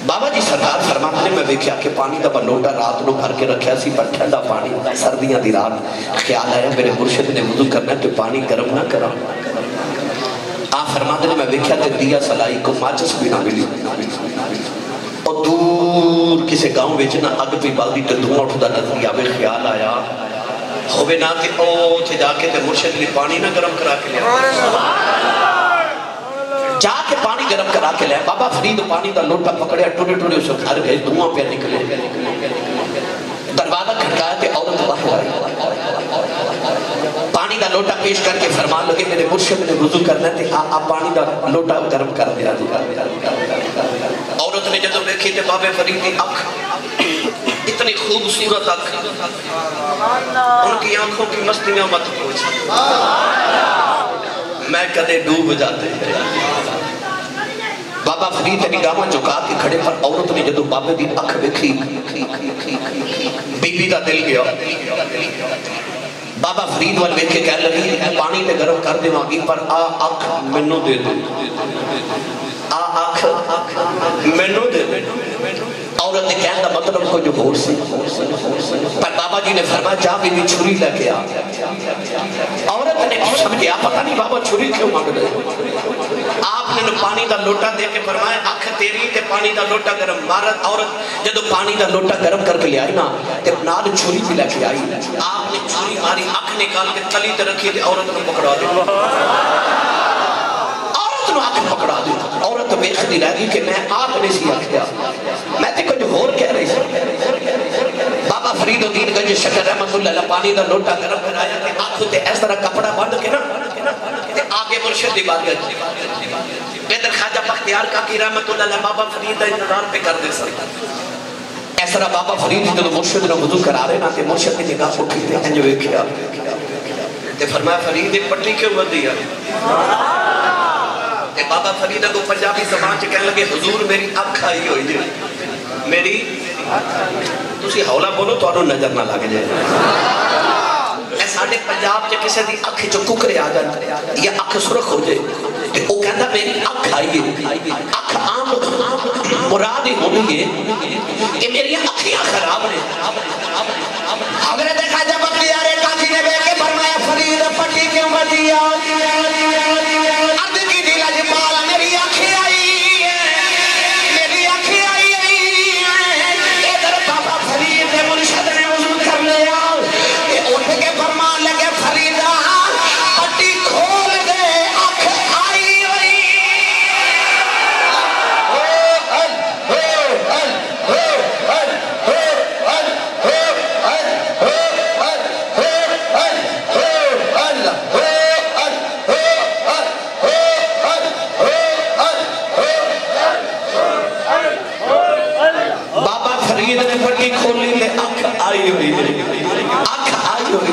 بابا جی سرکار فرماتے نے میں دیکھا کہ پانی دا بلوٹا رات نو بھر کے رکھیا سی پر ٹھنڈا پانی سردیاں دی رات خیال آیا میرے مرشد نے وضو کرنا تو پانی گرم نہ کرا آپ فرماتے نے میں دیکھا کہ دیا سلائی کو ماچس بھی نہ ملی اور دور کسی گاؤں بیچنا اگ بھی بالدی تے دھواں اٹھدا نظر آوے خیال آیا ہوئے نہ کہ او تھے جا کے تے مرشد نے پانی نہ گرم کرا کے لیا جا کے پانی گرم کرا کے لیا بابا فرید پانی دا لوٹا پکڑیا ٹوڑے ٹوڑے اسے گھر گئے دھواں پہ نکلے دروازہ کھٹکایا کہ عورت باہر آئی پانی دا لوٹا پیش کر کے فرمان لگے میرے مرشد نے وضو کرنا ہے آپ پانی دا لوٹا گرم کر دیا عورت نے جدو دیکھی تے بابے فرید کی اکھ اتنی خوبصورت اکھ ان کی آنکھوں کی مستیاں مت پوچھ میں کدے ڈوب جاتے بابا فرید نگاہاں جھکا کے کھڑے پر عورت نے جدو بابے دی اکھ دیکھی بی بی دا دل گیا بابا فرید وال ویکھ کے کہنے لگی پانی تے گرم کر دے مانگی پر آ اکھ مینوں دے دے آ اکھ مینوں دے دے عورت نے کہنے دا مطلب کو جو بھور سی پر بابا جی نے فرمایا جا بی بی چھری لے کے آ عورت نے سمجھا پتہ نہیں بابا چھری کیوں مانگ رہے آپ نے پانی دا لوٹا دے کے فرمایا اکھ تیری تے پانی دا لوٹا گرم مارت عورت جدو پانی دا لوٹا گرم کر کے لے آئی نا تے نال چھری بھی لے کے آئی آپ نے چھری ماری اکھ نکال کے تلی تے رکھی تے عورت کو پکڑا دی عورت نو آکھ پکڑا دی عورت بیخدی رہ گئی کہ میں آپ نے سی آکھیا میں تے کچھ اور کہہ رہی سی بابا فرید الدین گنج شکر رحمت اللہ علیہ پانی دا لوٹا گرم کرایا تے آنکھ تے اس طرح کپڑا باندھ کے نا تے آگے مرشد دی بات کرتی ادھر خواجہ بختیار کاکی رحمت اللہ علیہ بابا فرید دا انتظار پہ کر دے سکتا اس طرح بابا فرید جدو مرشد نے وضو کرا رہے نا تے مرشد کی نگاہ اٹھی تے انج ویکھیا تے فرمایا فرید پٹی کیوں بدی ہے تے بابا فرید کو پنجابی زبان چ کہنے لگے حضور میری اکھ آئی ہوئی ہے میری تسی ہولا بولو تو نظر نہ لگ جائے اے ساڑھے پنجاب چ کسی دی اکھ چ ککرے آ جائے یا اکھ سرخ ہو جائے تے وہ کہندا میری اکھ آئی ہے اکھ عام مراد ہی ہونی ہے کہ میری اکھیاں خراب ہیں حضرت خواجہ بختیار کاکی نے بیٹھ کے فرمایا فرید پٹی کیوں بدی عرض کی دل اجمال میری اکھیں آئی میری اکھیں آئی ادھر بابا فرید نے مرشد نے وضو کر لیا اٹھ کے فرمان لگے فریدہ پٹی کھول دے اکھ آئی ہوئی بابا فرید نے پٹی کھولی لے اکھ آئی ہوئی اکھ آئی ہوئی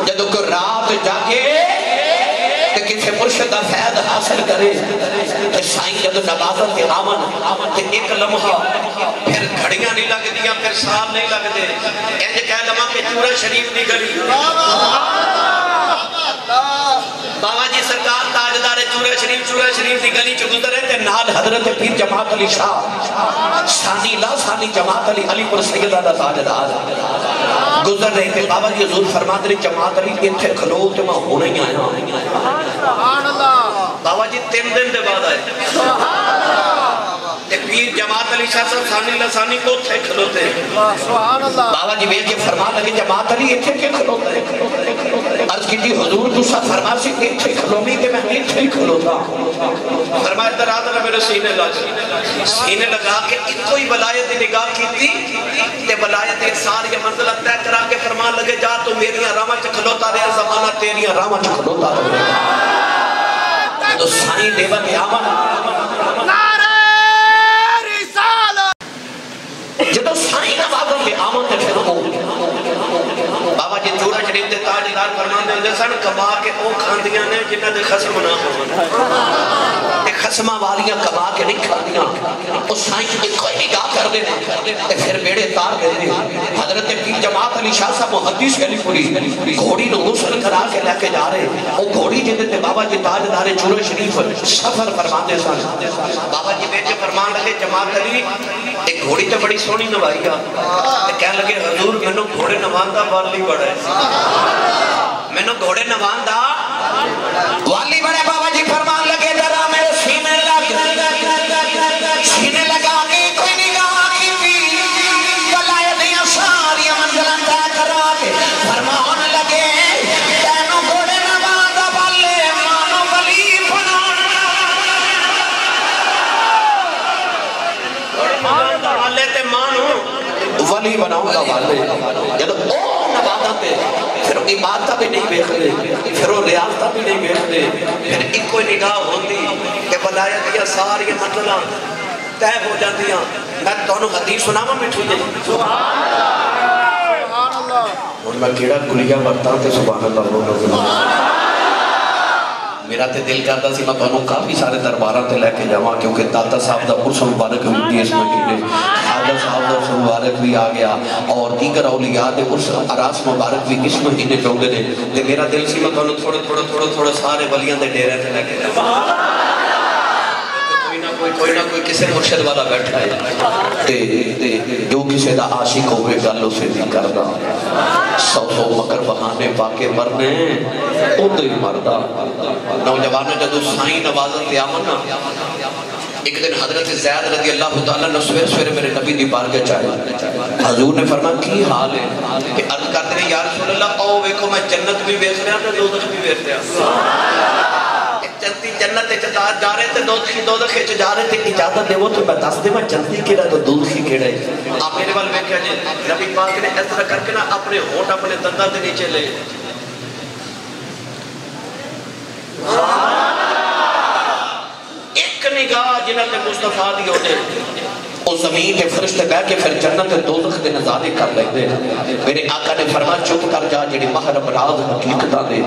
جدو کو رات جاگے کہ کسی مرشدہ فیض حاصل کرے کہ سائیں جدو نبازت کے آمن کہ ایک لمحہ پھر گھڑیاں نہیں لگ دیا پھر سال نہیں لگ دے انج کہہ لمحہ کہ چورہ شریف نہیں گلی بابا جی سرکار تاجدار چورہ شریف دی گلی چ گزرے تے نال حضرت پیر جماعت علی شاہ ثانی جماعت علی پور سیدہ دا تاجدار گزر رہے تھے. بابا جی حضور فرماتے ہیں جماعت علی اتھے کھلو تے میں ہونے ہی آیا. سبحان اللہ. بابا جی 3 دن دے بعد آئے تے پیر جماعت علی شاہ صاحب ثانی کو اتھے کھلوتے. سبحان اللہ. بابا جی بیٹھ کے فرما لگے جماعت علی اتھے کیا کھلوتا ہے؟ عرض کی حضور دوسرا فرما سے اتھے کھلونی تے میں اتھے ہی کھلوتا. فرمایا دراد نہ میرے سینے لگا کے اتھو ہی ولایت دی نگاہ کی تھی تے ولایت ایک ساری منزل طے کرا کے فرمان لگے جا تو میری راواں چ کھلوتا رہے زمانہ تیری راواں چ کھلوتا رہے. تو سائیں دیوا کے آمن نعرہ رسالت جدو سائیں نوازوں کے آمن تے پھر ہو. بابا جی چورہ شریف دے تاجدار فرمان دے سن کما کے او کھاندیاں نے جنہ دے خصم نہ ہون. تے خصمہ والیاں کما کے نہیں کھاندیاں. او سائیں کی کوئی نگاہ کر دے تے پھر بیڑے تار دے دے. حضرت پیر جماعت علی شاہ صاحب محدث علی پوری گھوڑی نو غسل کرا کے لے کے جا رہے. او گھوڑی جدے تے بابا جی تاجدار چورہ شریف سفر فرمان دے سن. بابا جی بیٹے فرمان لگے جماعت علی ایک گھوڑی تے بڑی سونی نوائی آ. کہنے لگے حضور میں نو گھوڑے نوان دا والی بڑا ہے. میں نو گھوڑے نوان دا والی بڑا ہے. بابا جی فرمان لگے ذرا میرے سینے لگا کے کوئی نگاہ کی تھی ولایت دیاں ساری منزلیں طے کرا کے فرمان لگے تینوں گھوڑے نوان دا والے مانو ولی بنانا. گھوڑے نوان دا والے تے مانو ولی بناؤں گا والے. جب او نوازہ تے پھر عبادتہ بھی نہیں بیخدے پھر وہ ریاضتہ بھی نہیں بیخدے پھر ایک کوئی نگاہ ہوندی کہ ولایت دیا ساری مطلع طے ہو جاندیاں. میں تونوں حدیث سناواں مٹھو جی. سبحان اللہ. اور میں کیڑا کلیہ برتا تے سبحان اللہ. میرا تے دل کرتا سی میں تونوں کافی سارے درباراں تے لے کے جاواں کیونکہ داتا صاحب دا عرس مبارک ہوئی اس مہینے. خواجہ صاحب دا عرس مبارک بھی آ گیا اور دیگر اولیاء دے عرس اراس مبارک بھی اس مہینے چوندے نے. تے میرا دل سی میں تونوں تھوڑے سارے ولیاں دے ڈیرے تے لے کے جاواں. کوئی نہ کوئی کسے مرشد والا بیٹھا ہے جو کسے دا عاشق ہوئے گالوں سے نہیں کردا. 100 مکر بہانے پاکے مرنے اندر ہی مردہ. نوجوانوں جدو سائیں نوازن تے آمن ایک دن حضرت زید رضی اللہ تعالیٰ نے سویر میرے نبی دی بارگاہ چاہے. حضور نے فرمایا کی حال ہے کہ عرض کرتے ہیں یا رسول اللہ او ویکھو میں جنت بھی بیخ رہا تھا دوزخ بھی بیخ رہا. جنتی جنت اچھتار جا رہے تھے دوزخ اچھ جا رہے تھے. اجازت دے وہ تو میں دس دے میں جنتی کیڑا تو دوزخی کیڑا ہے. آپ میرے وال بیکھا جی نبی پاک نے اس طرح کر کے نا اپنے ہونٹ اپنے دندہ دے نیچے لے ایک نگاہ جنت مصطفیٰ دی ہونے اس زمین کے فرشتے بہ کے پھر جنت دوزخ دے نظارے کر لیں دے. میرے آقا نے فرمایا چپ کر جا جڑی محرم راز حقیقتہ دے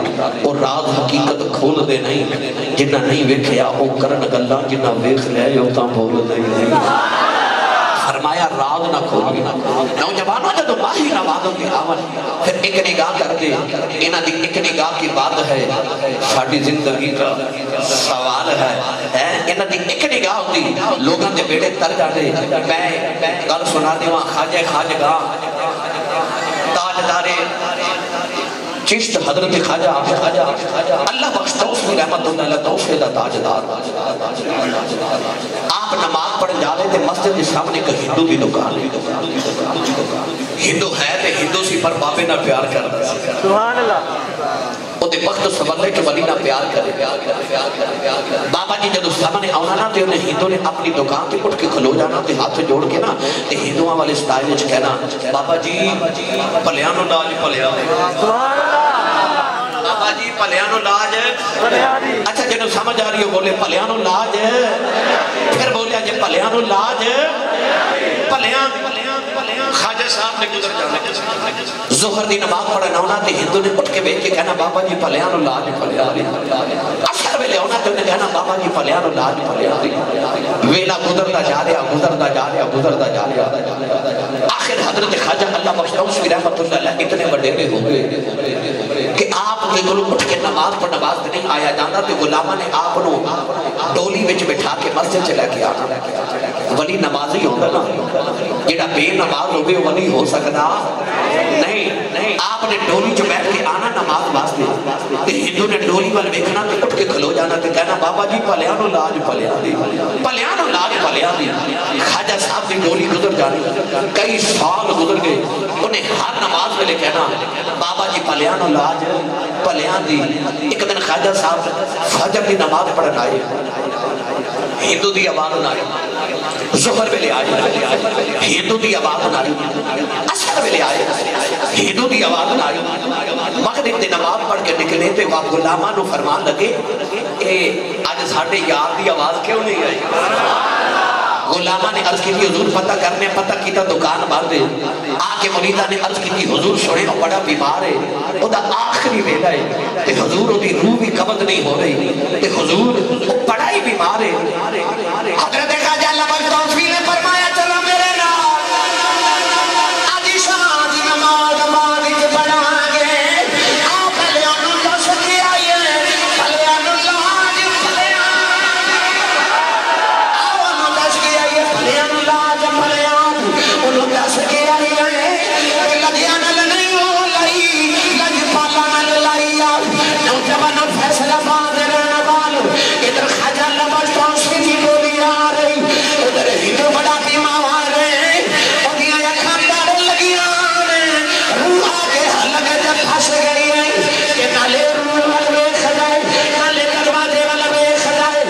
اور راز حقیقت کھول دے نہیں. جنہ نہیں ویکھیا او کرن گلا جنہ ویکھ لے او تاں بول دے نہیں. فرمایا راز نہ کھولی. نوجوانوں جدو ماہی نوازوں کی آمن پھر ایک نگاہ کر دے. انہاں دی ایک نگاہ کی بات ہے ساڑھی زندگی کا سوال ہے. انہاں دی ایک نگاہ ہوتی لوگاں دے بیڑے تر جانے. میں گل سنا دے وہاں خواجگاہ تاجدارے چشت حضرت خواجہ اللہ بخش توفی رحمت اللہ علیہ توفی دا تاجدار. آپ نماز پڑھ جا رہے تھے مسجد کے سامنے ایک ہندو دی دکان. ہندو ہے تے ہندو سی پر بابے نہ پیار کر سبحان اللہ. وہ تے وقت سمجھے کہ ولی نہ پیار کرے. بابا جی جدو سامنے آنا نا تے انہیں ہندو نے اپنی دکان تے اٹھ کے کھلو جانا تے ہاتھ جوڑ کے نا تے ہندوਆਂ والے سٹائل وچ کہنا بابا جی بھلیاں نو لاج بھلیا. سبحان اللہ. بابا جی بھلیاں نو لاج. اچھا جنوں سمجھ آ رہی ہو بولے بھلیاں نو لاج. پھر بولیا جی بھلیاں نو لاج بھلیاں. خواجہ صاحب نے گزر جانا ظہر دی نماز پڑھنا ہونا تے ہندو نے اٹھ کے بیٹھ کے کہنا بابا جی بھلیاں نو لاج بھلیا. اثر ویلے ہونا تے انہیں کہنا بابا جی بھلیاں نو لاج بھلیا. ویلا گزرتا جا رہا. آخر حضرت خواجہ اللہ بخش توفی رحمت اللہ علیہ اتنے وڈیرے ہو گئے کہ آپ کے گلو اٹھ کے نماز پر نماز نہیں آیا جانا تے غلامہ نے آپ نو ڈولی وچ بٹھا کے مسجد چلا کے آنا ولی نمازی ہوتا نا جیڑا بے نماز ہوگے ولی ہو سکتا نہیں آپ نے ڈولی جو بیٹھ کے آنا نماز واسطے تے ہندو نے ڈولی وال ویکھنا تے اٹھ کے کھلو جانا تے کہنا بابا جی پلیانو لاج پلیانو لاج پلیان دی خواجہ صاحب دی ڈولی گزر جانی کئی سال گزر گئے انہیں ہر نماز میں لے کہنا بابا جی پلیانو لاج پلیان دی ایک دن خواجہ صاحب فجر دی نماز پڑھن آئے ہندو دی آواز نہ آئی ظہر میں لے آئے ہندو دی آواز نہ آئی عصر میں لے آئے ہندو دی آواز نہ آئی مغرب دی نماز پڑھ کے نکلے تے وہ غلامہ نو فرمان لگے کہ آج ساڑھے یار دی آواز کیوں نہیں آئی غلامہ نے عرض کی تھی حضور پتہ کیتا دکان بار دے آکے مریدہ نے عرض کی تھی حضور سنے وہ بڑا بیمار ہے وہ دا آخری ویلا ہے تے حضور وہ دی روح بھی قبض نہیں ہو رہی تے حضور وہ بڑا ہی بیمار ہے حضرت خواجہ اللہ بخش توفیق نے فرمایا چلو میرے نال آدھی شاہ دی نماز وچ پڑھا گے آ پہلے انہوں دا سکے آئیے پہلے انہوں لاج انہوں دس کے آئیے لگیا نل نہیں ہو لائی لگ پالا نل لائی نوجوان فیصلہ باد رہنا وال ادھر خواجہ اللہ بخش توفیق کی بولی آ رہی ادھر ہندو بڑا بیمار آ رہے اور یہ خاندار لگیا روح آگے حلق جب پھنس گئی ہے کہ نالے روح والوے خجائے نالے دروازے والوے خجائے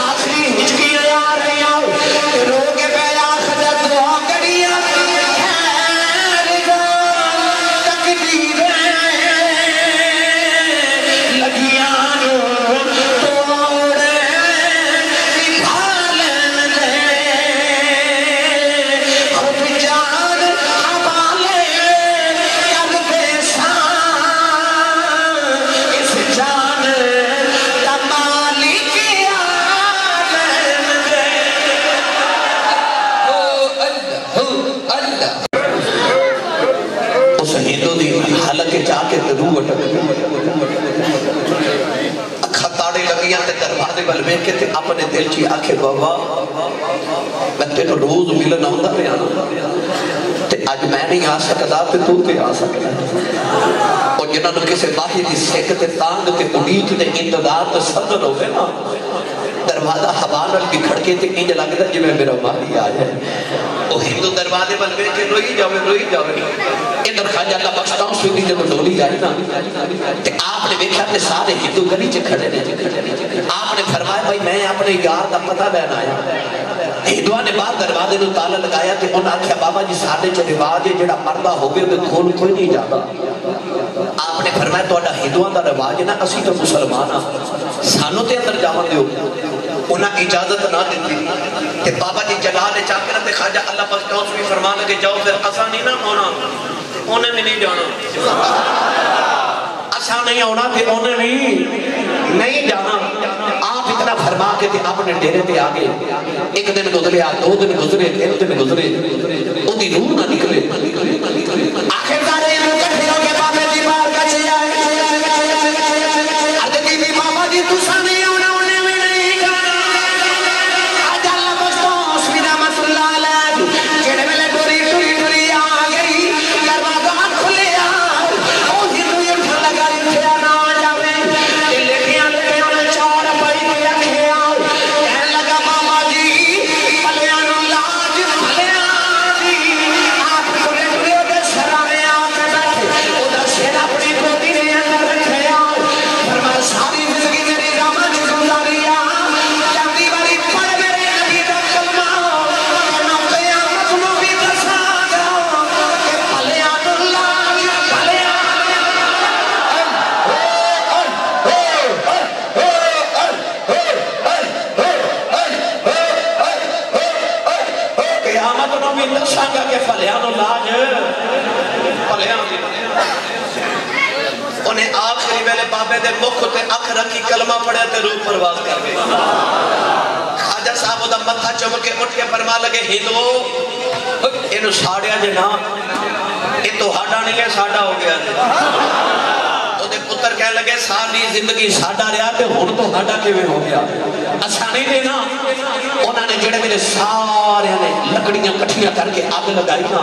آخری ہچکی آ رہی آؤ رو کے پہلا خجت دعا کریاں جا کے روح اکھا تاڑے لگیاں تے دروازے بلوے کے تے اپنے دل چی آکھے بابا میں تینوں روز ملن آؤں رہے آنا تے آج میں نہیں آ سکتا تے تو تے آ سکتا اور جنہوں نے کسے باہی دی سیکھ تے تانگ تے امید تے انتظار تے صدر ہوئے نا دروازہ حوالل بھی کھڑکے تے انج لگتا جی میں میرا مالی آ جائے وہ ہندو دروازے بلوے کے روئی جاوے ادھر خواجہ اللہ بخش توفیق دی جب ڈولی آئی نا تے آپ نے دیکھا کہ سارے ہندو گلی چ کھڑے نے آپ نے فرمایا بھائی میں اپنے یار دا پتہ لینا آیا ہندوؤں نے بعد دروازے نو تالا لگایا تے انہوں نے آکھیا بابا جی سارے چ رواج ہے جڑا مردہ ہو گئے تے کھول کوئی نہیں جاتا آپ نے فرمایا تہاڈا ہندوؤں دا رواج ہے نا اسی تو مسلمان ہاں سانو تے اندر جاون دیو انہاں اجازت نہ دیتی کہ بابا جی جلال چاکر تے خواجہ اللہ بخش توفیق فرمان لگے جاؤ پھر اساں نہیں نہ ہونا انہیں بھی نہیں جانا اساں نہیں ہونا تے انہیں بھی نہیں جانا آپ اتنا فرما کے تے اپنے ڈیرے تے آگے ایک دن گزرے دو دن گزرے تین دن گزرے ان دی روح نہ نکلے آخر دارے روح کٹھے ہو کے بابے دی بار کچھ آئے عرض کی بھی بابا جی تو سانے انہیں آخری ویلے بابے دے مکھ تے اکھ رکھی کلمہ پڑھے تے روح پرواز کر گئے خواجہ صاحب دا متھا چوم کے اٹھ کے فرما لگے ہندو انہوں ساڑیا جے نا یہ تو ہاڑا نہیں ہے ساڑا ہو گیا دے تو دے پتر کہنے لگے ساری زندگی ساڈا رہا تے ہن تو ساڈا کیویں ہو گیا اساں نہیں دینا انہاں نے جڑے میرے سارے نے لکڑیاں کٹھیاں کر کے اگ لگائی نا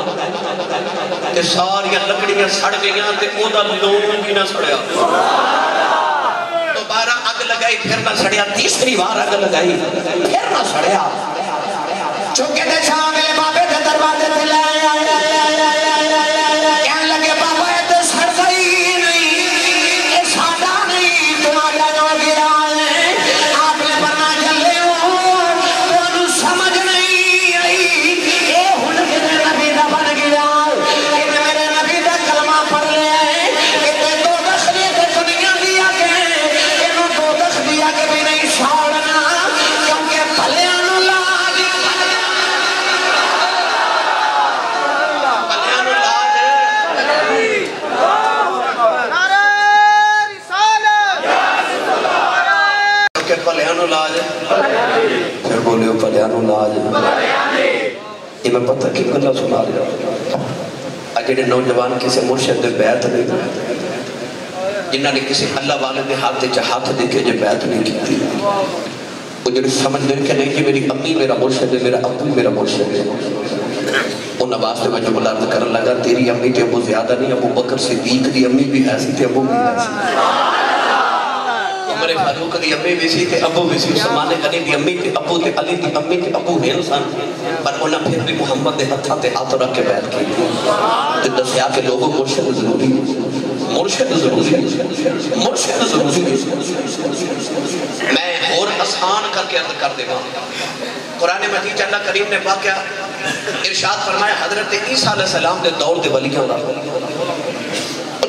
تے ساری لکڑیاں سڑ گئیاں تے او دا لون بھی نہ سڑیا دوبارہ اگ لگائی پھر نہ سڑیا تیسری بار اگ لگائی پھر نہ سڑیا چونکہ تے شاہ میرے بابے دے دروازے تے لے کہنے لگے بابا یہ تو سڑ گئی نہیں یہ ساڈا نہیں تمہارا جو گرا ہے آپ نے پڑھنا چلے ہو تو انہوں سمجھ نہیں آئی یہ ہن کتنے نبی دا بن گیا کتنے میرے نبی دا کلمہ پڑھ لیا ہے کتنے دو دخ دیا کہ دنیا دیا کہ انہوں دو دخ دیا کہ بھی نہیں چھوڑنا کیونکہ پھلیانو لاج پلیانو لاج پھر بولے ہو پلیانو لاج یہ میں پتہ کی گلہ سنا رہا اجڑے نوجوان کسی مرشد دے بیعت نہیں جنہاں نے کسی اللہ والے دے ہاتھ دے کے جو بیعت نہیں کی تھی وہ جڑے سمجھ دے کہ نہیں کہ میری امی میرا مرشد ہے میرا ابو میرا مرشد ہے ان عباس نے وجہ بلارد کرن لگا تیری امی تے ابو زیادہ نہیں ابو بکر صدیق دی امی بھی ایسی تے ابو بھی ایسی عمر فاروق دی امی بھی سی تے ابو بھی سی عثمان غنی دی امی تے ابو تے علی دی امی تے ابو ہے انسان پر انہاں پھر بھی محمد دے ہتھاں تے ہاتھ رکھ کے بیعت کی تے دسیا کہ لوگوں مرشد ضروری مرشد ضروری میں اور آسان کر کے عرض کر دے گا قرآن مجید اللہ کریم نے واقعہ ارشاد فرمایا حضرت عیسیٰ علیہ السلام دے دور دے ولیاں دا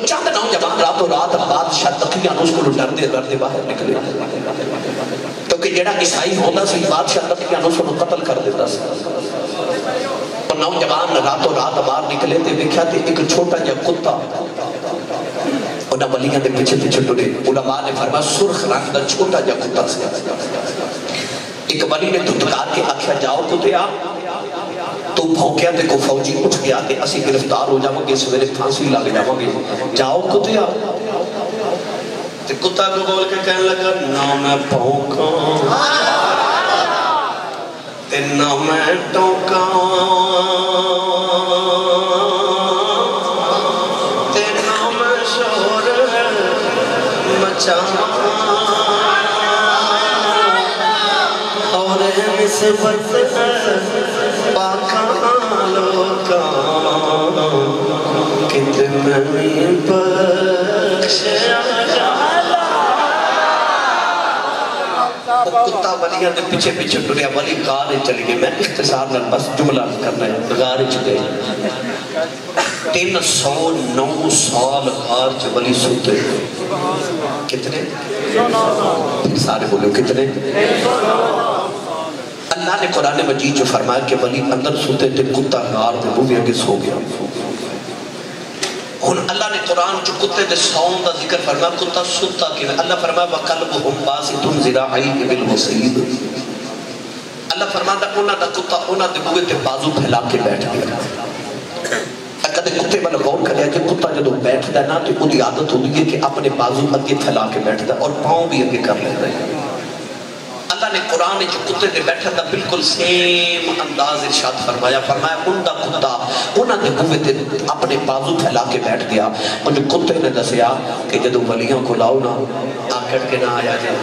چند نوجوان راتوں رات بادشاہ تقیان اس کو ڈر دے باہر نکلے کیونکہ جڑا عیسائی ہوتا سی بادشاہ تقیان اس کو قتل کر دیتا سی اور نوجوان راتوں رات باہر نکلے تے دیکھا تے ایک چھوٹا جا کتا انہاں ولیاں دے پیچھے ٹرے علماء نے فرمایا سرخ رنگ دا چھوٹا جا کتا سی ایک ولی نے دھتکار کے آکھیا جاؤ کتے آپ تو بھونکیا تے کو فوجی اٹھ گیا تے اسی گرفتار ہو جاؤں گے سویرے پھانسی لگ جاؤں گے جاؤ کتے آپ تے کتا کو بول کے کہنے لگا نہ میں بھونکاں تے نہ میں ٹوکاں تے نہ میں شور مچاں اور نسبت پاکاں لوکاں کتنے بخشیا کتا ولیاں دے پیچھے ٹریا ولی غار چلی گئے میں اختصار نال بس جملہ کرنا ہے غار چلے 309 سال غار چ ولی سوتے کتنے سارے بولو کتنے اللہ نے قرآن مجید جو فرمایا کہ ولی اندر سوتے تھے کتا غار دے بوے اگے سو گیا ہن اللہ نے قرآن جو کتے دے سون دا ذکر فرمایا کتا سوتا کی اللہ فرمایا وَقَلْبُهُمْ بَاسِطٌ ذِرَاعَيْهِ بِالْوَصِيدِ اللہ فرمایا انہاں دا کتا انہاں دے بوے تے بازو پھیلا کے بیٹھ گیا کدے کتے والا غور کریا کہ کتا جدو بیٹھدا نا تے اودی عادت ہوندی ہے کہ اپنے بازو اگے پھیلا کے بیٹھدا اور پاؤں بھی اگے کر لیندا ہے اللہ نے قرآن جو کتے دے بیٹھا دا بالکل سیم انداز ارشاد فرمایا ان دا کتا انہاں دے بوے تے اپنے بازو پھیلا کے بیٹھ گیا اور جو کتے نے دسیا کہ جدو ولیوں کو لاؤ نا آکڑ کے نہ آیا جائے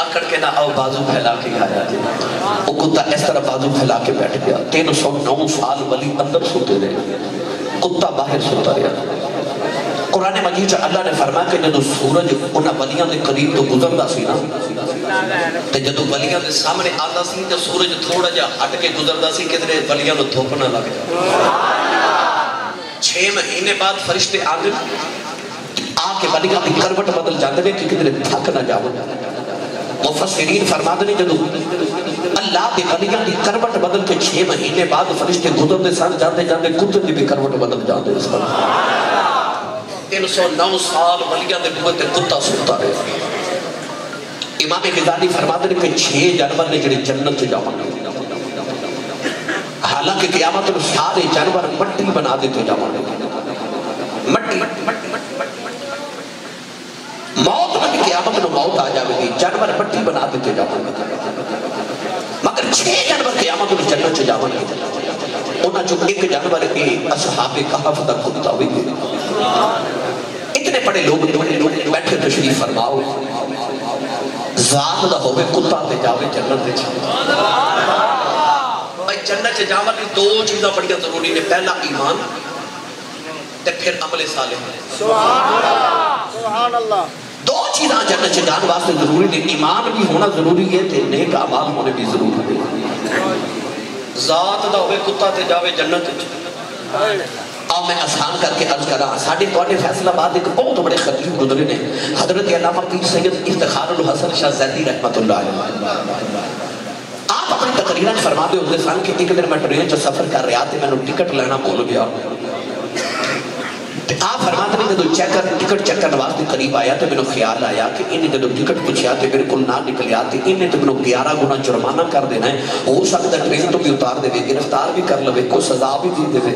اکڑ کے نہ آؤ بازو پھیلا کے آیا جائے وہ کتا اس طرح بازو پھیلا کے بیٹھ گیا 309 سال ولی اندر سوتے رہے کتا باہر سوتا رہا قرآن مجید سے اللہ نے فرمایا کہ جدو سورج انہاں ولیاں دے قریب تو گزردا سی نا تے جدو ولیاں دے سامنے آندا سی تے سورج تھوڑا جا ہٹ کے گزردا سی کدھر ولیاں نو دھوپ نہ لگ جائے 6 مہینے بعد فرشتے آندے آ کے ولیاں دی کروٹ بدل جاندے نے کہ کدھر تھک نہ جاؤ مفسرین فرماتے ہیں جدو اللہ دے ولیاں دی کروٹ بدل کے 6 مہینے بعد فرشتے گزرتے سن جاندے جاندے کتے دی بھی کروٹ بدل جاندے اس پر 309 سال ولیاں دے بوے تے کتا سوتا رہا امام غزالی فرماتے ہیں کہ 6 جانور نے جڑے جنت سے جاؤں حالانکہ قیامت میں سارے جانور مٹی بنا دیتے جاؤں گے مٹی موت میں قیامت میں موت آ جائے گی جانور مٹی بنا دیتے جاؤں گے مگر 6 جانور قیامت میں جنت سے جاؤں گے انہاں جو ایک جانور اصحاب کہف دا کتا ہوئی گے اتنے بڑے لوگ بیٹھے تشریف فرماؤ ذات دا ہوئے کتا تے جاوے جنت دے چھاؤ بھائی جنت سے جاوے کی 2 چیزاں بڑی ضروری نے پہلا ایمان تے پھر عمل صالح سبحان اللہ 2 چیزاں جنت سے جان واسطے ضروری نے ایمان بھی ہونا ضروری ہے تے نیک اعمال ہونے بھی ضروری ہے ذات دا ہوئے کتا تے جاوے جنت دے آؤ میں آسان کر کے عرض کرا ساڑھے کوڑے فیصلہ بعد ایک بہت بڑے خطیب گزرے نے حضرت علامہ پیر سید افتخار الحسن شاہ زیدی رحمت اللہ علیہ آپ اپنی تقریرات فرما دے ہوتے سان کہ ایک دن میں ٹرین جو سفر کر رہا تھے میں نے ٹکٹ لینا بھول گیا آپ فرماتے ہیں جب ٹکٹ چیک کرنے واسطے قریب آیا تو میں نے خیال آیا کہ انہیں جب ٹکٹ پوچھا تو میرے کو نہ نکلیا تو انہیں تو میں نے 11 گنا جرمانہ کر دینا ہے ہو سکتا ٹرین تو بھی اتار دے گرفتار بھی کر لے کوئی سزا بھی دی دے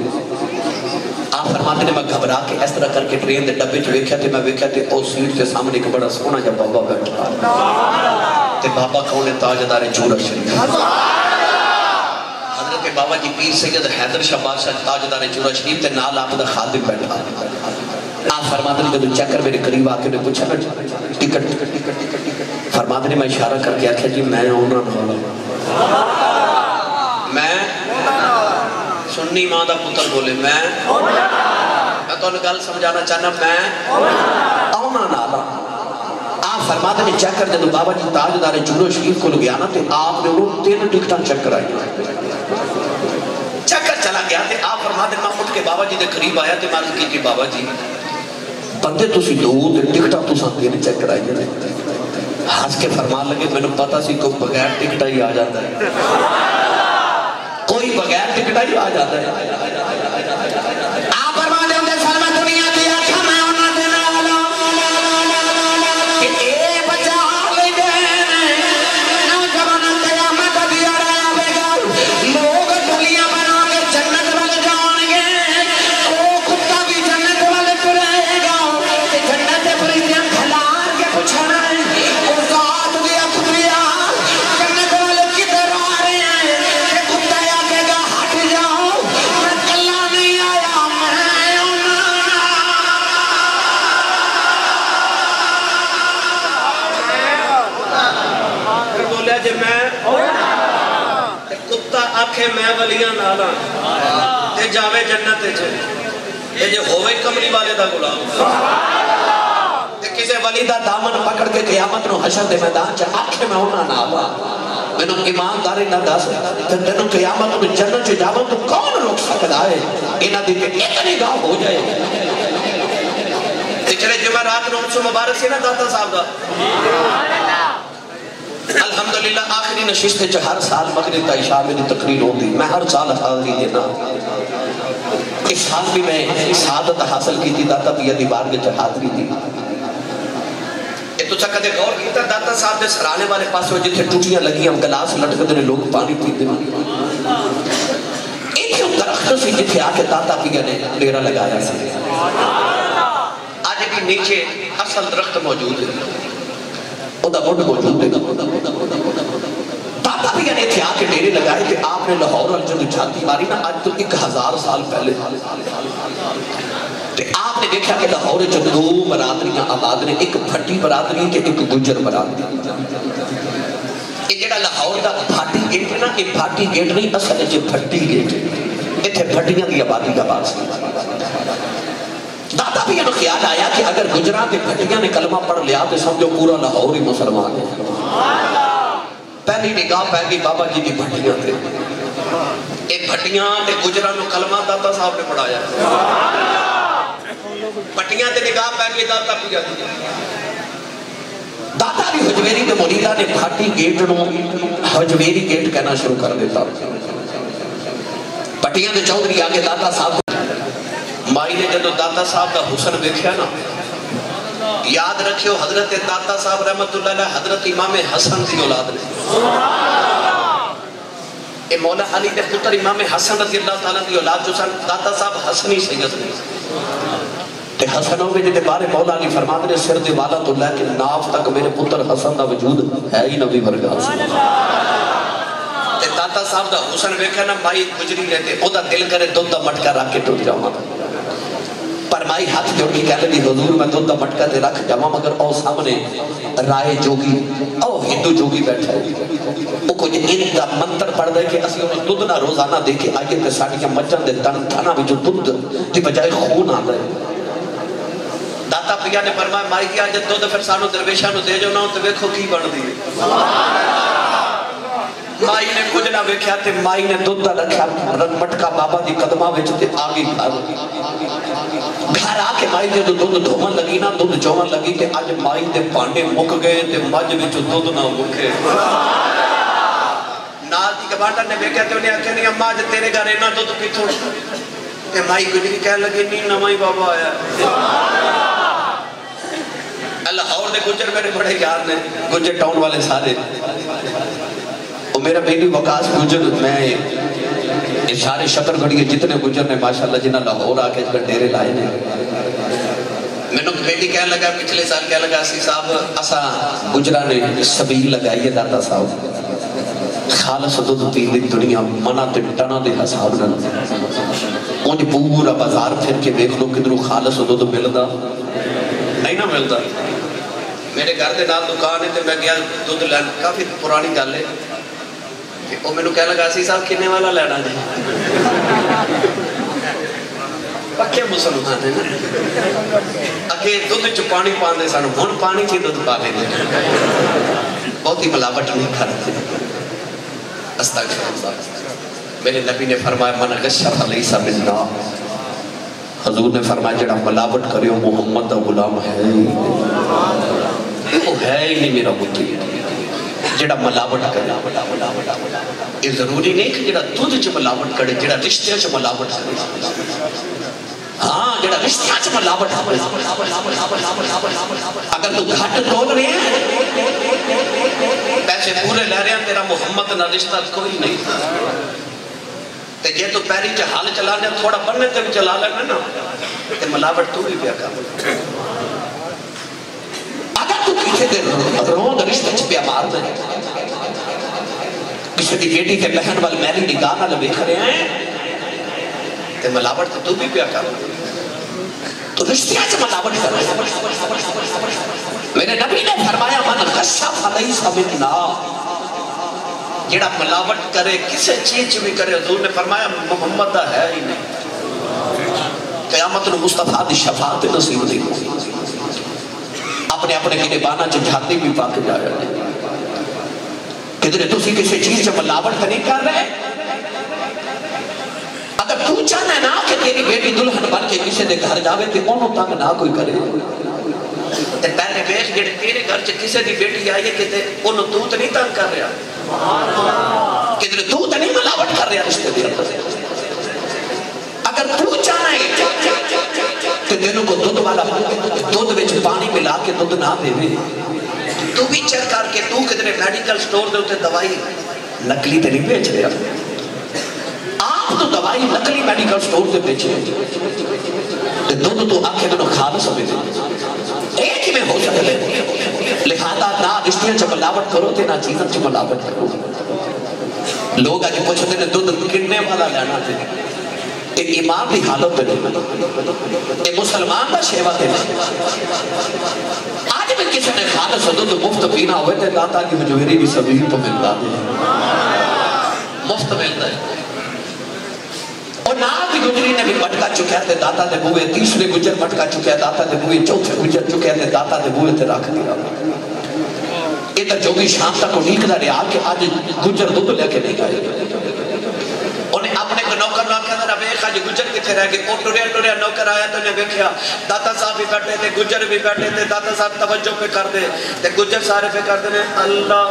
آپ فرماتے ہیں میں گھبرا کے اس طرح کر کے ٹرین دے ڈبے جو ویکھیا تھے میں ویکھیا تھے او سیٹ کے سامنے ایک بڑا سونا جب بابا بیٹھا تے بابا کون ہے تاجدار جورا شریف حضرت بابا جی پیر سید حیدر شاہ بادشاہ تاجدار جورا شریف تے نال آپ دا خادم بیٹھا آپ فرماتے ہیں جب چیک کر میرے قریب آ کے نے پوچھا نا ٹکٹ فرماتے ہیں میں اشارہ کر کے آکھیا جی میں ہونا میں سنی ماں دا پتر بولے میں تو انہیں گل سمجھانا چاہنا میں آنا نالا آپ فرماتے ہیں چیک کر جب بابا جی تاجدار جورا شریف کو لگیا نا تو آپ نے انہوں 3 ٹکٹاں چیک کرائی چکر چلا گیا تھے آپ فرماتے ہیں میں اٹھ کے بابا جی دے قریب آیا تھے میں کی تھی بابا جی بندے تو سی 2 ٹکٹاں تو ساتھ دینے چیک کرائی جائے ہاتھ کے فرمان لگے میں نے پتا سی کوئی بغیر ٹکٹا ہی آ جاتا ہے کوئی بغیر ٹکٹا ہی آ جاتا ہے آپ فرماتے ہیں سلمہ دنیا کی آنکھا میں ہونا دینا والا کہ اے بچا لے دینے نوجوان قیامت دیا رہا بے گا لوگ دنیا بنا کے جنت والے جان گے وہ کتا بھی جنت والے پرائے گا جنت پریدیاں کھلار کے پوچھنا ہے وہ ذات دیا کھلیا جنت والے کدھر آ رہے ہیں کہ کتا یا کہ گا ہٹ جاؤ میں کلا نہیں آیا میں پھر بولیا جی میں کتا آکھے میں ولیاں نالا تے جاوے جنت تے یہ جو ہوئے کمری والے دا غلام تے کسے ولی دا دامن پکڑ کے قیامت نو حشر دے میدان چا آکھے میں ہونا نالا میں نے ایمانداری نہ دس تنو قیامت میں جنت چا جاوے تو کون روک سکتا ہے انہاں دی اتنی گاہ ہو جائے تے چلے جمعرات نو انسو مبارک سے نا داتا صاحب دا الحمدللہ آخری نشست ہے ہر سال مغرب کا عشاء میں تقریر ہوتی میں ہر سال حاضری دینا اس سال بھی میں سعادت حاصل کی تھی داتا بھی یدی بار کے حاضری دی تو چکہ دے غور کیتا داتا صاحب دے سرانے والے پاس وہ جتھے ٹوٹیاں لگی ہم گلاس لٹکتے نے لوگ پانی پیتے ہیں ایک درخت سے جتھے آ کے داتا پیا نے ڈیرا لگایا سی آج بھی نیچے اصل درخت موجود ہے دا مڈ موجود ہے داتا بھی یعنی تھے آکے ڈیرے لگائے کہ آپ نے لاہور الجد چھاتی ماری نا آج تو 1000 سال پہلے آپ نے دیکھا کہ لاہور جو 2 برادریاں آباد نے ایک بھٹی برادری کہ ایک گجر برادری یہ جڑا لاہور دا بھاٹی گیٹ نا یہ بھاٹی گیٹ نہیں اصل ہے جو بھٹی گیٹ اتھے بھٹیاں دی آبادی کا باز داتا بھی انہوں خیال آیا کہ اگر گجرات بھٹیاں نے کلمہ پڑھ لیا تو سمجھو پورا لاہور ہی مسلمان ہے پہلی نگاہ پہلی بابا جی کی بھٹیاں تھے ایک بھٹیاں تے گجرات میں کلمہ داتا صاحب نے پڑھایا بھٹیاں تے نگاہ پہلی داتا پیا دی داتا بھی حجویری کے مریدہ نے بھاٹی گیٹ نو حجویری گیٹ کہنا شروع کر دیتا بھٹیاں تے چودری آگے داتا صاحب مائی نے جدو داتا صاحب کا حسن دیکھیا نا یاد رکھیو حضرت داتا صاحب رحمت اللہ علیہ حضرت امام حسن کی اولاد نے اے مولا علی دے پتر امام حسن رضی اللہ تعالیٰ دی اولاد جو سن داتا صاحب حسنی سید نے تے حسن ہوئے جے بارے مولا علی فرماتے نے سر دے والا تو لے کے ناف تک میرے پتر حسن دا وجود ہے ہی نبی ورگا تے داتا صاحب دا حسن ویکھیا نا مائی گجری رہتے او دا دل کرے دودھ دا مٹکا رکھ کے ٹوٹ جاواں پر مائی ہاتھ جوڑ کے کہہ لگی حضور میں دودھ دا مٹکا تے رکھ جاواں مگر او سامنے رائے جوگی او ہندو جوگی بیٹھا ہے او کو ان دا منتر پڑھ دے کہ اسی انہوں دودھ نہ روزانہ دے کے آئیے تے ساڑیاں مچن دے تھانا بھی جو دودھ دی بجائے خون آتا ہے داتا پیا نے فرمایا مائی کیا جب دودھ پھر سانو درویشاں نو دے جو نہ تے ویکھو کی بن دی مائی نے کچھ نہ ویکھیا تے مائی نے دودھ دا رکھیا مٹکا بابا دی قدماں وچ تے آگے گھر آ کے مائی دے دودھ دھومن لگی نا دودھ چومن لگی تے اج مائی دے پانڈے مک گئے تے مجھ وچ دودھ نہ مکے نال دی گوانڈا نے ویکھیا تے انہیں آکھیا نہیں اماں اج تیرے گھر اینا دودھ پیتھو تے مائی گجری کہنے لگی نہیں نواں ہی بابا آیا لاہور دے گجر میرے بڑے یاد نے گجر ٹاؤن والے سارے اور میرا بیٹی وقاص گجر میں یہ سارے شکر گھڑیے جتنے گجر نے ماشاءاللہ جنہ لاہور آکے اس پر ڈیرے لائے نے میں نے بیٹی کہنے لگا پچھلے سال کہنے لگا سی صاحب اسا گجرہ نے سبیل لگائی ہے داتا صاحب خالص دودھ پین دی دنیا منہ تے ٹنا دے حساب نہ انج پورا بازار پھر کے دیکھ لو کدھرو خالص دودھ ملدا نہیں نہ ملتا میرے گھر دے نال دکان ہے تے میں گیا دودھ لین کافی پرانی گل ہے او مینوں کہنے لگا سی صاحب کنے والا لینا جی پکے مسلمان ہیں اگے دودھ چ پانی پاندے سن ہن پانی چ دودھ پا لے بہت ہی ملاوٹ نہیں کرتے استغفر اللہ میرے نبی نے فرمایا من غشہ فلیس منا حضور نے فرمایا جڑا ملاوٹ کرے محمد دا غلام ہے وہ ہے ہی نہیں میرا متی جڑا ملاوٹ کرے یہ ضروری نہیں کہ جڑا دودھ چ ملاوٹ کرے جڑا رشتے چ ملاوٹ کرے ہاں جڑا رشتے چ ملاوٹ کرے اگر تو گھٹ تول رہے ہیں پیسے پورے لے رہے ہیں تیرا محمد نہ رشتہ کوئی نہیں تے جے تو پیری چ حال چلا دے تھوڑا بننے تے بھی چلا لینا نا تے ملاوٹ تو بھی پیا کر اگر تو کسی دے رون رشتے چ پیا مار دے کسی دی بیٹی کے بہن وال میری نگاہ نال ویکھ رہے ہیں تے ملاوٹ تو بھی پیا کر تو رشتے چ ملاوٹ کر میرے نبی نے فرمایا من غشہ فلیس منا جڑا ملاوٹ کرے کسے چیز بھی کرے حضور نے فرمایا محمد دا ہے ہی نہیں قیامت نو مصطفیٰ دی شفاعت نصیب نہیں اپنے اپنے گریبانہ چ جھاتی بھی پاک جا رہے ہیں کدھر تسی کسی چیز سے ملاوٹ نہیں کر رہے اگر تو چاہنا ہے نا کہ تیری بیٹی دلہن بن کے کسی دے گھر جاوے تے انہوں تک نہ کوئی کرے تے پہلے بیٹھ جڑے تیرے گھر چ کسی دی بیٹی آئی ہے کہ تے انہوں تو نہیں تنگ کر رہا کدھر تو نہیں ملاوٹ کر رہا رشتے دے اگر تو چاہنا ہے کہ دنوں کو دودھ والا دودھ وچ پانی ملا کے دودھ نہ دے تو بھی چیک کر کے تو کدھر میڈیکل سٹور دے تے دوائی نکلی تے نہیں بیچ رہا آپ تو دوائی نکلی میڈیکل سٹور تے بیچ رہے دودھ تو آنکھیں دنوں خالص ہوئے ایک ہی میں ہو سکتے لہذا نہ رشتیاں چ ملاوٹ کرو تے نہ چیزاں چ ملاوٹ کرو لوگ آج پوچھتے ہیں دودھ کنے والا لینا تے ایک ایمان دی حالت تے ایک مسلمان دا شیوا تے آج بھی کسی نے خالص دودھ مفت پینا ہوئے تے داتا کی حجویری بھی سبیل تو ملتا ہے مفت ملتا ہے اور نال دی گجری نے بھی مٹکا چکیا تے داتا دے بوئے تیسرے گجر مٹکا چکیا داتا دے بوئے چوتھے گجر چکیا تے داتا دے بوئے تے رکھ دیا ادھر جو بھی شام تک انہیں کدھا رہا کہ آج گجر دودھ لے کے نہیں گئے انہیں اپنے کو نوکر نہ کہا ذرا بیخ آج گجر کتے رہ گئے اور ٹوریا نوکر آیا تو انہیں بیکھیا داتا صاحب بھی بیٹھے تھے گجر بھی بیٹھے تھے داتا صاحب توجہ پہ کر دے تے گجر سارے پہ کر دے اللہ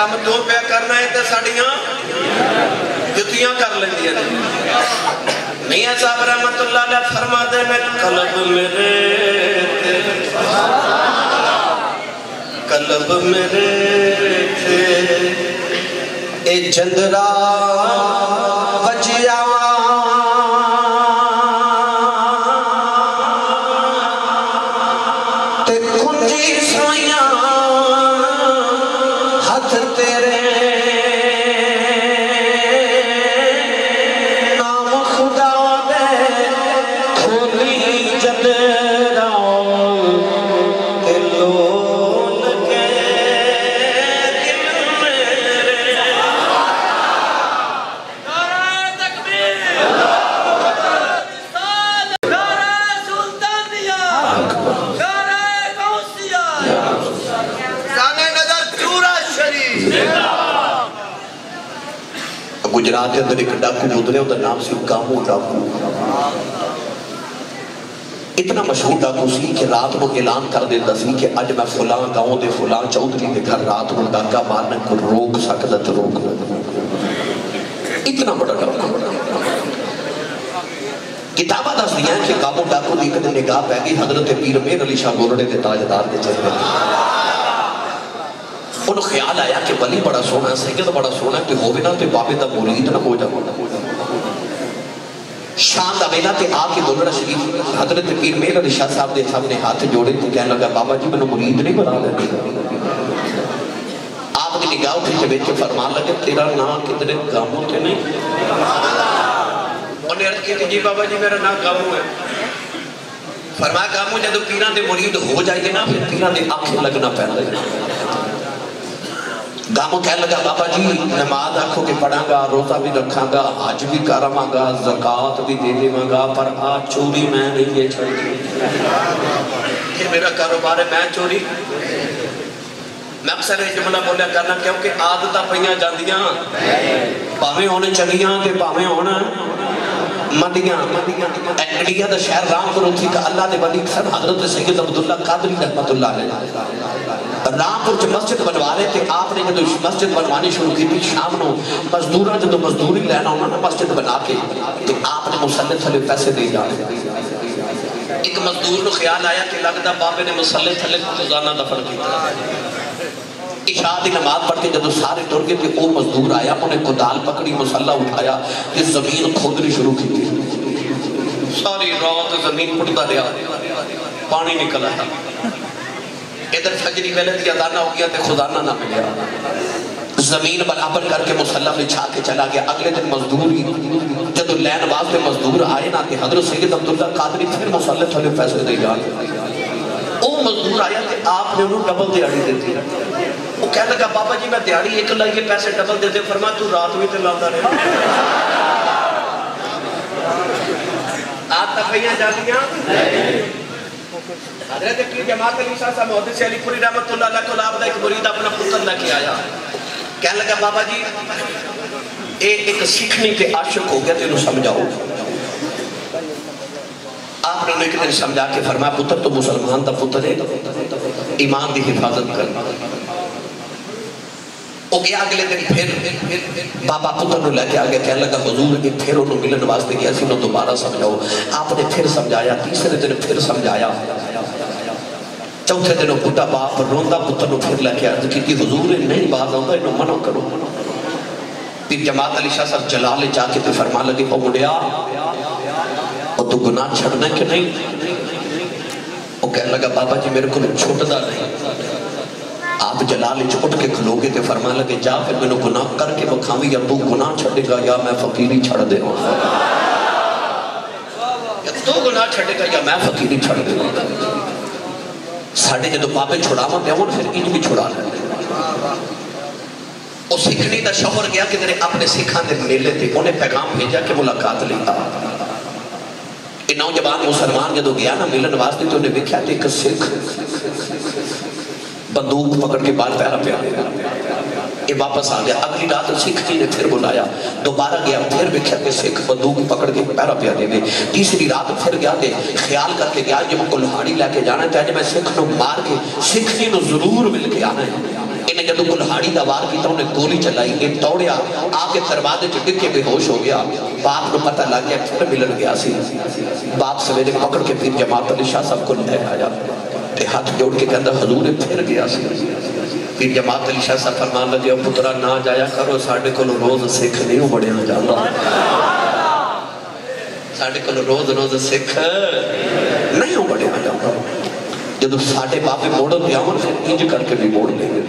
کام تو پیا کرنا ہے تے ساڑیاں جتیاں کر لیندیاں نے میاں صاحب رحمت اللہ علیہ فرما دے میں قلب میرے قلب میرے تھے اے جندرا وجیا تے کنجی سوئیاں ہاتھ تیرے نام خدا دے کھولی جندرا تے لول کے دل میرے نعرہ تکبیر نعرہ سلطانیہ نعرہ غوثیہ جانے نظر چورا شریف گجرات کے اندر ایک ڈاکو گزرے ان کا نام سی گامو ڈاکو اتنا مشہور ڈاکو سی کہ رات کو اعلان کر دیتا سی کہ اج میں فلاں گاؤں دے فلاں چودھری دے گھر رات کو ڈاکا مارنے کو روک سکتا تو روک اتنا بڑا ڈاکو کتابہ دس دیا ہے کہ گامو ڈاکو دی کدے نگاہ پہ گئی حضرت پیر میر علی شاہ گولڑے دے تاجدار دے چہرے انہوں خیال آیا کہ ولی بڑا سونا ہے سید بڑا سونا ہے کہ ہوئے نا تے بابے دا مرید نہ ہو جاؤ شام دا ویلا تے آ کے گولڑا شریف حضرت پیر میر علی شاہ صاحب دے سامنے ہاتھ جوڑے تے کہنے لگا بابا جی میں مرید نہیں بنا لگے آپ کی نگاہ اٹھی کے بیچ کے فرمان لگے تیرا نام کدھر گاموں تے نہیں انہیں عرض کی جی بابا جی میرا نام گاموں ہے فرمایا گاموں جدو پیران دے مرید ہو جائے گے نا پھر پیران دے آنکھیں لگنا پہن لگے گاموں کہنے لگا بابا جی نماز آنکھوں کے پڑھاں گا روزہ بھی رکھاں گا حج بھی کراں گا زکاة بھی دے دے گا پر آج چوری میں نہیں یہ چھڑ گئی پھر میرا کاروبار ہے میں چوری میں اکثر یہ جملہ بولیا کرنا کیونکہ عادتاں پہیاں جاندیاں پاویں ہونے چلیاں تے پاویں ہونا مدیاں انڈیا دا شہر رام کرو تھی کہ اللہ دے ولی سن حضرت سید عبداللہ قادری رحمت اللہ علیہ رام پور چ مسجد بنوا رہے تھے آپ نے جدو مسجد بنوانی شروع کی تھی شام نو مزدوراں جدو مزدوری لینا انہوں نے مسجد بنا کے تو آپ نے مسلح تھلے پیسے دے جانے ایک مزدور نو خیال آیا کہ لگتا بابے نے مسلح تھلے روزانہ دفن کیتا عشاء دی نماز پڑھ کے جدو سارے ٹر گئے تھے وہ مزدور آیا انہیں کدال پکڑی مسلح اٹھایا کہ زمین کھودنی شروع کی تھی ساری رات زمین پڑتا رہا پانی نکل آیا ادھر فجری ویلے دی ادانہ ہو گیا تے خزانہ نہ ملیا زمین برابر کر کے مسلح بچھا کے چلا گیا اگلے دن مزدوری جدو لین واسطے مزدور آئے نا کہ حضرت سید عبداللہ قادری پھر مسلح تھلے پیسے دے جانے وہ مزدور آیا کہ آپ نے انہوں ڈبل دیاری دیتی وہ کہنے لگا بابا جی میں دیاری ایک لائیے پیسے ڈبل دیتے فرما تو رات بھی تلاؤں رہے آج تک بھئیاں جانیاں حضرت پیر جماعت علی شاہ صاحب محدث علی پوری رحمت اللہ علیہ کو لابدہ ایک مرید اپنا پتر لے کے آیا کہنے لگا بابا جی ایک سیکھنے کے عاشق ہو گیا تو انہوں سمجھاؤ آپ نے ایک دن سمجھا کے فرمایا پتر تو مسلمان دا پتر ہے ایمان دی حفاظت کرنا وہ گیا اگلے دن پھر بابا پتر نو لے کے آگے کہنے لگا حضور پھر انہوں ملن واسطے گیا سی انہوں دوبارہ سمجھاؤ آپ نے پھر سمجھایا تیسرے دن پھر سمجھایا چوتھے دنوں پٹا باپ روندہ پتر نو پھر لے کے عرض کی حضور نہیں بات آؤں گا انہوں منع کرو پھر جماعت علی شاہ صاحب جلالے جا کے تو فرما لگے او مڑیا اور تو گناہ چھڑنا کہ نہیں وہ کہنے لگا بابا جی میرے کو چھوٹا نہیں آپ جلالے اٹھ کے کھلو گے تو فرما لگے جا پھر میں نے گناہ کر کے بکھاوی یا تو گناہ چھڑے گا یا میں فقیری چھڑ دے ہوں یا تو گناہ چھڑے گا یا میں فقیری چھڑ دے ہوں ساڑھے جدو پاپے چھڑا ماں دے ہوں پھر انج بھی چھڑا لیں وہ سکھنی دا شوہر گیا کہ میرے اپنے سکھان دے میلے تھے انہیں پیغام بھیجا کہ ملاقات لیتا نوجوان مسلمان جدو گیا نا ملن واسطے تو انہیں دیکھا تھے ایک سکھ بندوق پکڑ کے بال پیرا پہ آنے یہ واپس آ گیا اگلی رات سکھ جی نے پھر بلایا دوبارہ گیا پھر دیکھا کہ سکھ بندوق پکڑ کے پیرا پہ آنے تیسری رات پھر گیا تھے خیال کر کے گیا جب کلہاڑی لے کے جانا ہے میں سکھ نو مار کے سکھ جی نو ضرور مل کے آنا ہے نے جدو کلہاڑی دا وار کیتا انہیں گولی چلائی یہ توڑیا آگے دروازے چ ڈگ کے بے ہوش ہو گیا باپ کو پتہ لگ گیا پھر ملن گیا سی باپ سویرے پکڑ کے پھر جماعت علی شاہ صاحب کو لے آیا تے ہاتھ جوڑ کے کہندا حضور پھر گیا سی پھر جماعت علی شاہ صاحب فرمان لگے پترا نہ جایا کرو ساڈے کول روز سکھ نہیں بڑھیا جاندا ساڈے کول روز سکھ نہیں بڑھیا جاندا جدو ساڑھے باپے موڑوں دیا ہوں انج کر کے بھی موڑ لیں گے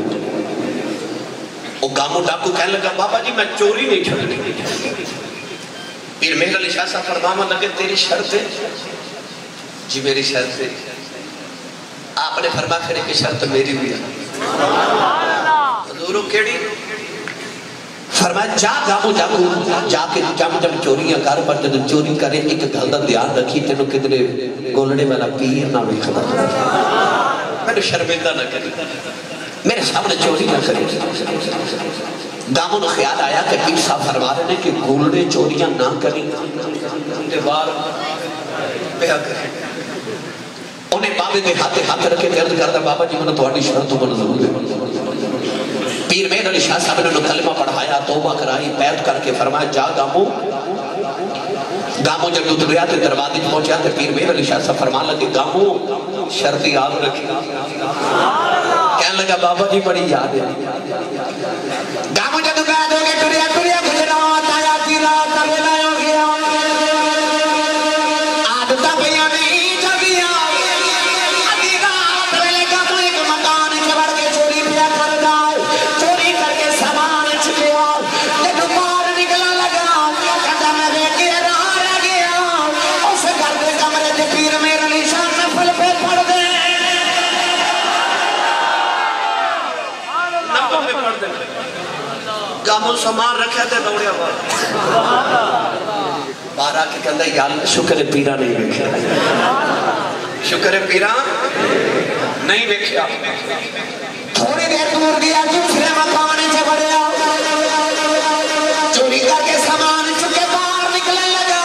وہ گامو ڈاکو کہنے لگا بابا جی میں چوری نہیں چھوڑی پیر مہر علی شاہ صاحب فرماما لگے تیری شرط ہے جی میری شرط ہے آپ نے فرما کھڑے کہ شرط میری بھی ہے حضورو کیڑی فرمایا جا گامو جا کے جب چوریاں کر پر جب چوری کرے ایک گل دا دھیان رکھی تینوں کدھرے گولڑے والا پیر نہ ویکھدا میں نے شرمندہ نہ کری میرے سامنے چوری نہ کری گامو نے خیال آیا کہ پیر صاحب فرما رہے ہیں کہ گولڑے چوریاں نہ کریں دیوار پہ کریں انہیں بابے دے ہاتھ رکھے درد کرتا بابا جی میں تھوڑی شرط منظور ہے پیر مہر علی شاہ صاحب نے کلمہ پڑھایا توبہ کرائی بیعت کر کے فرمایا جا گامو جب دنیا تے دروازے پہنچا تے پیر مہر علی شاہ صاحب فرمان لگے گامو شرط یاد رکھی کہنے لگا بابا جی بڑی یاد ہے گامو جب بیعت ہو گئے ٹریا گجرات آیا تیرا تبیلا ہو گیا عادتہ پیا نہیں جگیا گامو سامان رکھا تے دوڑیا بارہ کے کہندہ یا شکر پیرا نہیں ویکھیا شکر پیرا نہیں ویکھیا تھوڑی دیر دور گیا دوسرے مکانے سے بڑھیا چوری کر کے سامان چکے باہر نکلنے لگا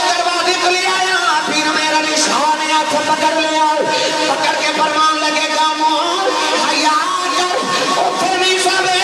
دروازے کھلی آیا پیر میرا نشان ہے ہاتھ پکڑ لیا پکڑ کے فرمان لگے گامو حیا کر اوپر نہیں سابے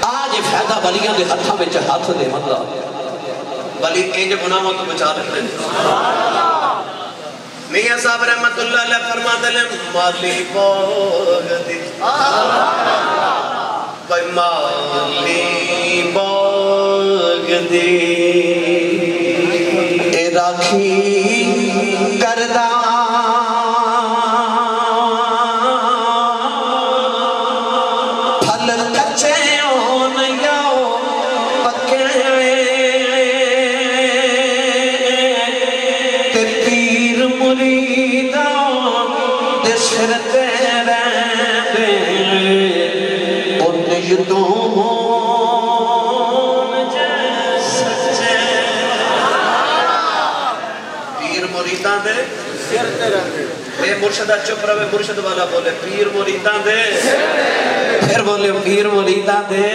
آج فیدہ ولیاں دے ہتھا میں ہاتھ دے مطلب ولی انج گناہوں تو بچا رہے میاں صاحب رحمت اللہ علیہ فرما دلے مالی باغ دی بھائی مالی باغ دی اے راکھی کردہ مرشدہ چپ رہے مرشد والا بولے پیر مریداں دے پھر بولے پیر مریداں دے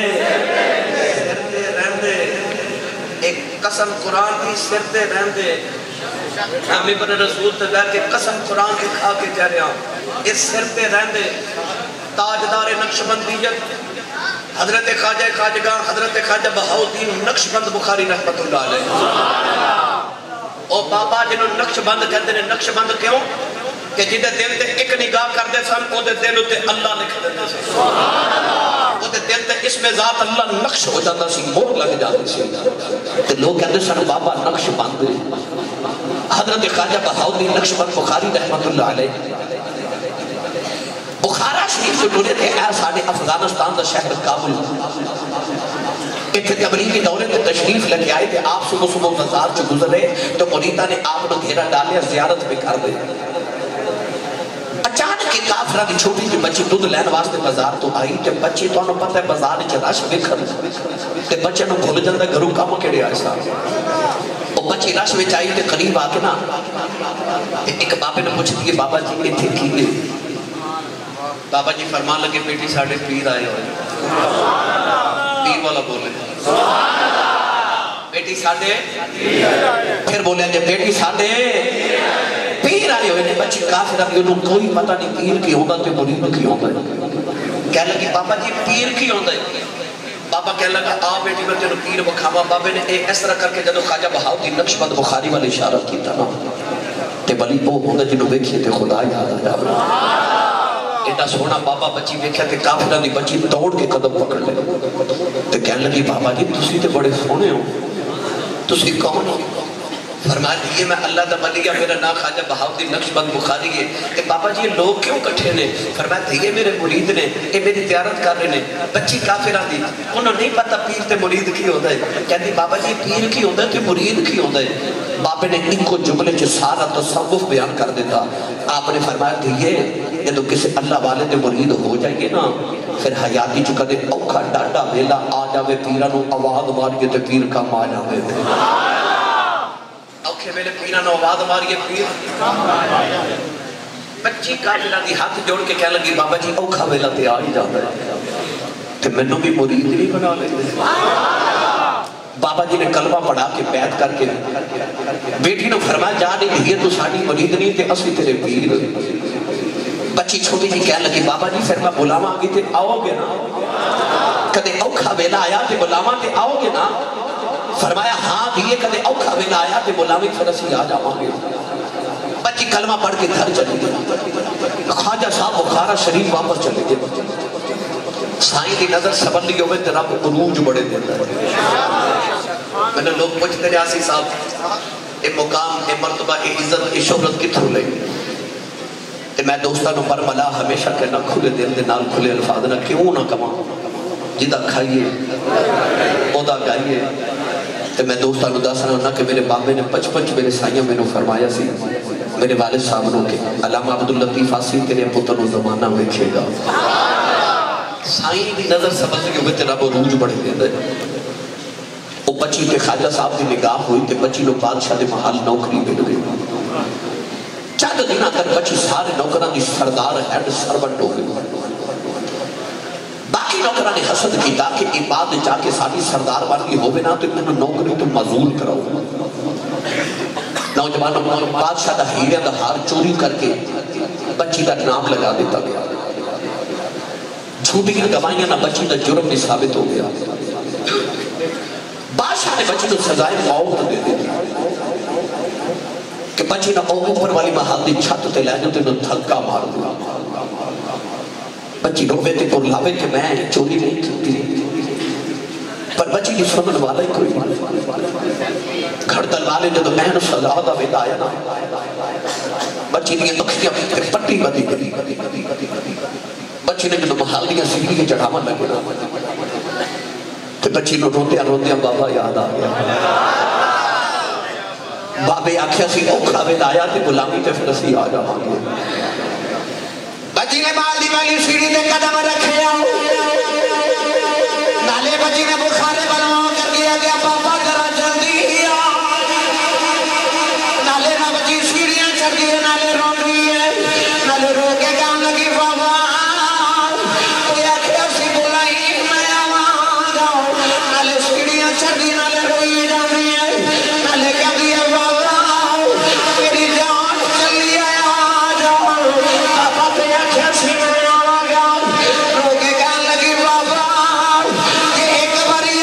سرتے رہندے ایک قسم قرآن کی سرتے رہندے ہمیں پر رسول تدہ کے قسم قرآن کی کھا کے جا رہا ہوں اس سرتے رہندے تاجدار نقشبندیت حضرت خواجہ حضرت خواجہ بہاؤالدین نقشبند بخاری رحمت اللہ علیہ او بابا جنہوں نقشبند کہتے ہیں نقشبند کیوں کہ جدے دل تے ایک نگاہ کر دے سن او دے دل تے اللہ لکھ دیتے سن او دے دل تے اس میں ذات اللہ نقش ہو جاتا سی مور لگ جاتی سی تے لوگ کہتے سن بابا نقش بند حضرت خواجہ بہاؤالدین نقشبند بخاری رحمت اللہ علیہ بخارا شریف سے ڈولے تھے اے ساڑھے افغانستان دا شہر کابل اتنے تبلیغی دورے تے تشریف لگے آئے تھے آپ صبح صبح مزار چو گزرے تو مریدہ نے آپ نے گھیرا ڈالیا زیارت بھی کر دے اچانک ایک کافرہ کی چھوٹی سی بچی دودھ لین واسطے بازار تو آئی جب بچی تو انہوں پتہ ہے بازار چلاش بکھر تے بچے نو بھول جاندہ گھروں کام کیڑے آئے صاحب وہ بچی رش میں آئی تے قریب آ کے نا ایک بابے نے پوچھ دیے بابا جی اتنے کی ہے؟ بابا جی فرمان لگے بیٹی ساڑھے پیر آئے ہوئے پیر والا بولے بیٹی ساڑھے پھر بولے جب بیٹی ساڑھے پیر آئے ہوئے بچی کافر ابھی انہوں کوئی پتہ نہیں پیر کی ہوگا تے مرید کی ہوگا کہہ لگی بابا جی پیر کی ہوگا بابا کہہ لگا آ بیٹی میں تینوں پیر بکھاوا بابے نے اس طرح کر کے جدو خواجہ بہاؤدین نقشبند بخاری والے اشارہ کیتا نا تے بلی وہ ہوگا جنہوں بیکھئے تے خدا یاد آ جا ایڈا سونا بابا بچی بیکھیا تے کافرہ دی بچی توڑ کے قدم پکڑ لے تے کہنے لگی بابا جی تسی تے بڑے سونے ہو تسی کون ہو فرمایا دیئے میں اللہ دا ولی ہے میرا نام خواجہ بہاؤدین نقشبند بخاری ہے کہ بابا جی یہ لوگ کیوں کٹھے نے فرمایا دیئے میرے مرید نے یہ میری زیارت کر رہے نے بچی کافرہ دی انہوں نہیں پتا پیر تے مرید کی ہوتا ہے کہتی بابا جی پیر کی ہوتا ہے تے مرید کی ہوتا ہے بابے نے ان کو جملے چ سارا تصوف بیان کر دیتا آپ نے فرمایا دیئے یہ تو کسی اللہ والے دے مرید ہو جائیے نا پھر حیاتی چکا دے اوکھا ڈاڈا بیلا آ جاوے پیرانو آواز ماریے تے پیر کا ماں جاوے دے اوکھے میرے پیرانو آواز ماریے پیر بچی کافرہ دی ہاتھ جوڑ کے کہہ لگی بابا جی اوکھا بیلا تے آ ہی جاتا ہے تے میں نے بھی مرید نہیں بنا لے بابا جی نے کلمہ پڑھا کے بیعت کر کے بیٹی نے فرمایا جا نہیں دیئے تو ساڑی مرید نہیں تے اسی تیرے پیر بچی چھوٹی جی کہہ لگی بابا جی پھر میں بلاما آگی تے آؤ گے نا کدے اوکھا بیلا آیا تے بلاما تے آؤ گے نا فرمایا ہاں دیئے کدے اوکھا بیلا آیا تے بلامی پھر اسی آ جاؤں گے بچی کلمہ پڑھ کے گھر چلی گئی خواجہ صاحب بخارا شریف واپس چلے گئے سائیں دی نظر سبن لی ہوئے تے رب عروج بڑے دیتا ہے میں نے لوگ پوچھتے ہیں آسی صاحب اے مقام اے مرتبہ اے عزت اے شہرت کتھوں لے تے میں دوستانوں پر ملا ہمیشہ کہنا کھلے دل دے نال کھلے الفاظ نہ کیوں نہ کما جدہ کھائیے اودا گائیے تے میں دوستانوں داسنا ہونا کہ میرے بابے نے پچ میرے سائیاں میں نے فرمایا سی میرے والد صاحبنوں کے علامہ عبداللطیف آسی کے لئے پتر و زمانہ ویکھے گا سائیں دی نظر سمجھ کے ہوئے تے رب عروج بڑھ دے دے وہ بچی کے خواجہ صاحب دی نگاہ ہوئی تے بچی لو بادشاہ دے محل نوکری مل گئی چند دن آکر بچی سارے نوکران دی سردار ہیڈ سرونٹ ہو گئی باقی نوکران نے حسد کی تاکہ عباد جا کے ساری سردار بارگی ہوئے نا تو انہوں نوکری تو مزول کراؤ نوجوانوں بادشاہ دا ہیرے دا ہار چوری کر کے بچی دا نام لگا دیتا گیا چھوٹیاں گوائیاں نہ بچی دا جرم نہیں ثابت ہو گیا بادشاہ نے بچی کو سزائے موت دے دی کہ بچی نہ اوپر والی محل دی چھت تے لے جو تے تھلکا مار دیا بچی روے تے پر لاوے کہ میں چوری نہیں کی پر بچی کی سنن والا ہی کوئی گھڑ دل والے جو میں نے سزا دا ویدہ آیا نا بچی نے اکھیاں پٹی بدی بچی نے جو محل دیا سیڑھی کے چڑھاون لگے نا تو بچی نے روندیاں بابا یاد آ گیا بابے آکھیا سی اوکھا ویدہ آیا تے غلامی تے پھر اسی آ جاواں گے بچی نے بالدی والی سیڑھی تے قدم رکھے نالے بچی نے بخارے بلواں کر دیا گیا پاپا ذرا جلدی نالے نہ بچی سیڑھیاں چڑھ گئی نالے رو رہی ہے نالے رو کے کام لگی بابا کوئی آکھیا سی بلائی میں آواں گاؤں نالے سیڑھیاں چڑھ گئی نالے روئی جا رہی ہے نالے کہہ دیا بابا میری جان چلی آیا جاؤ پاپا تے آکھیا سی میں آواں گاؤں رو کے کام لگی بابا کہ ایک باری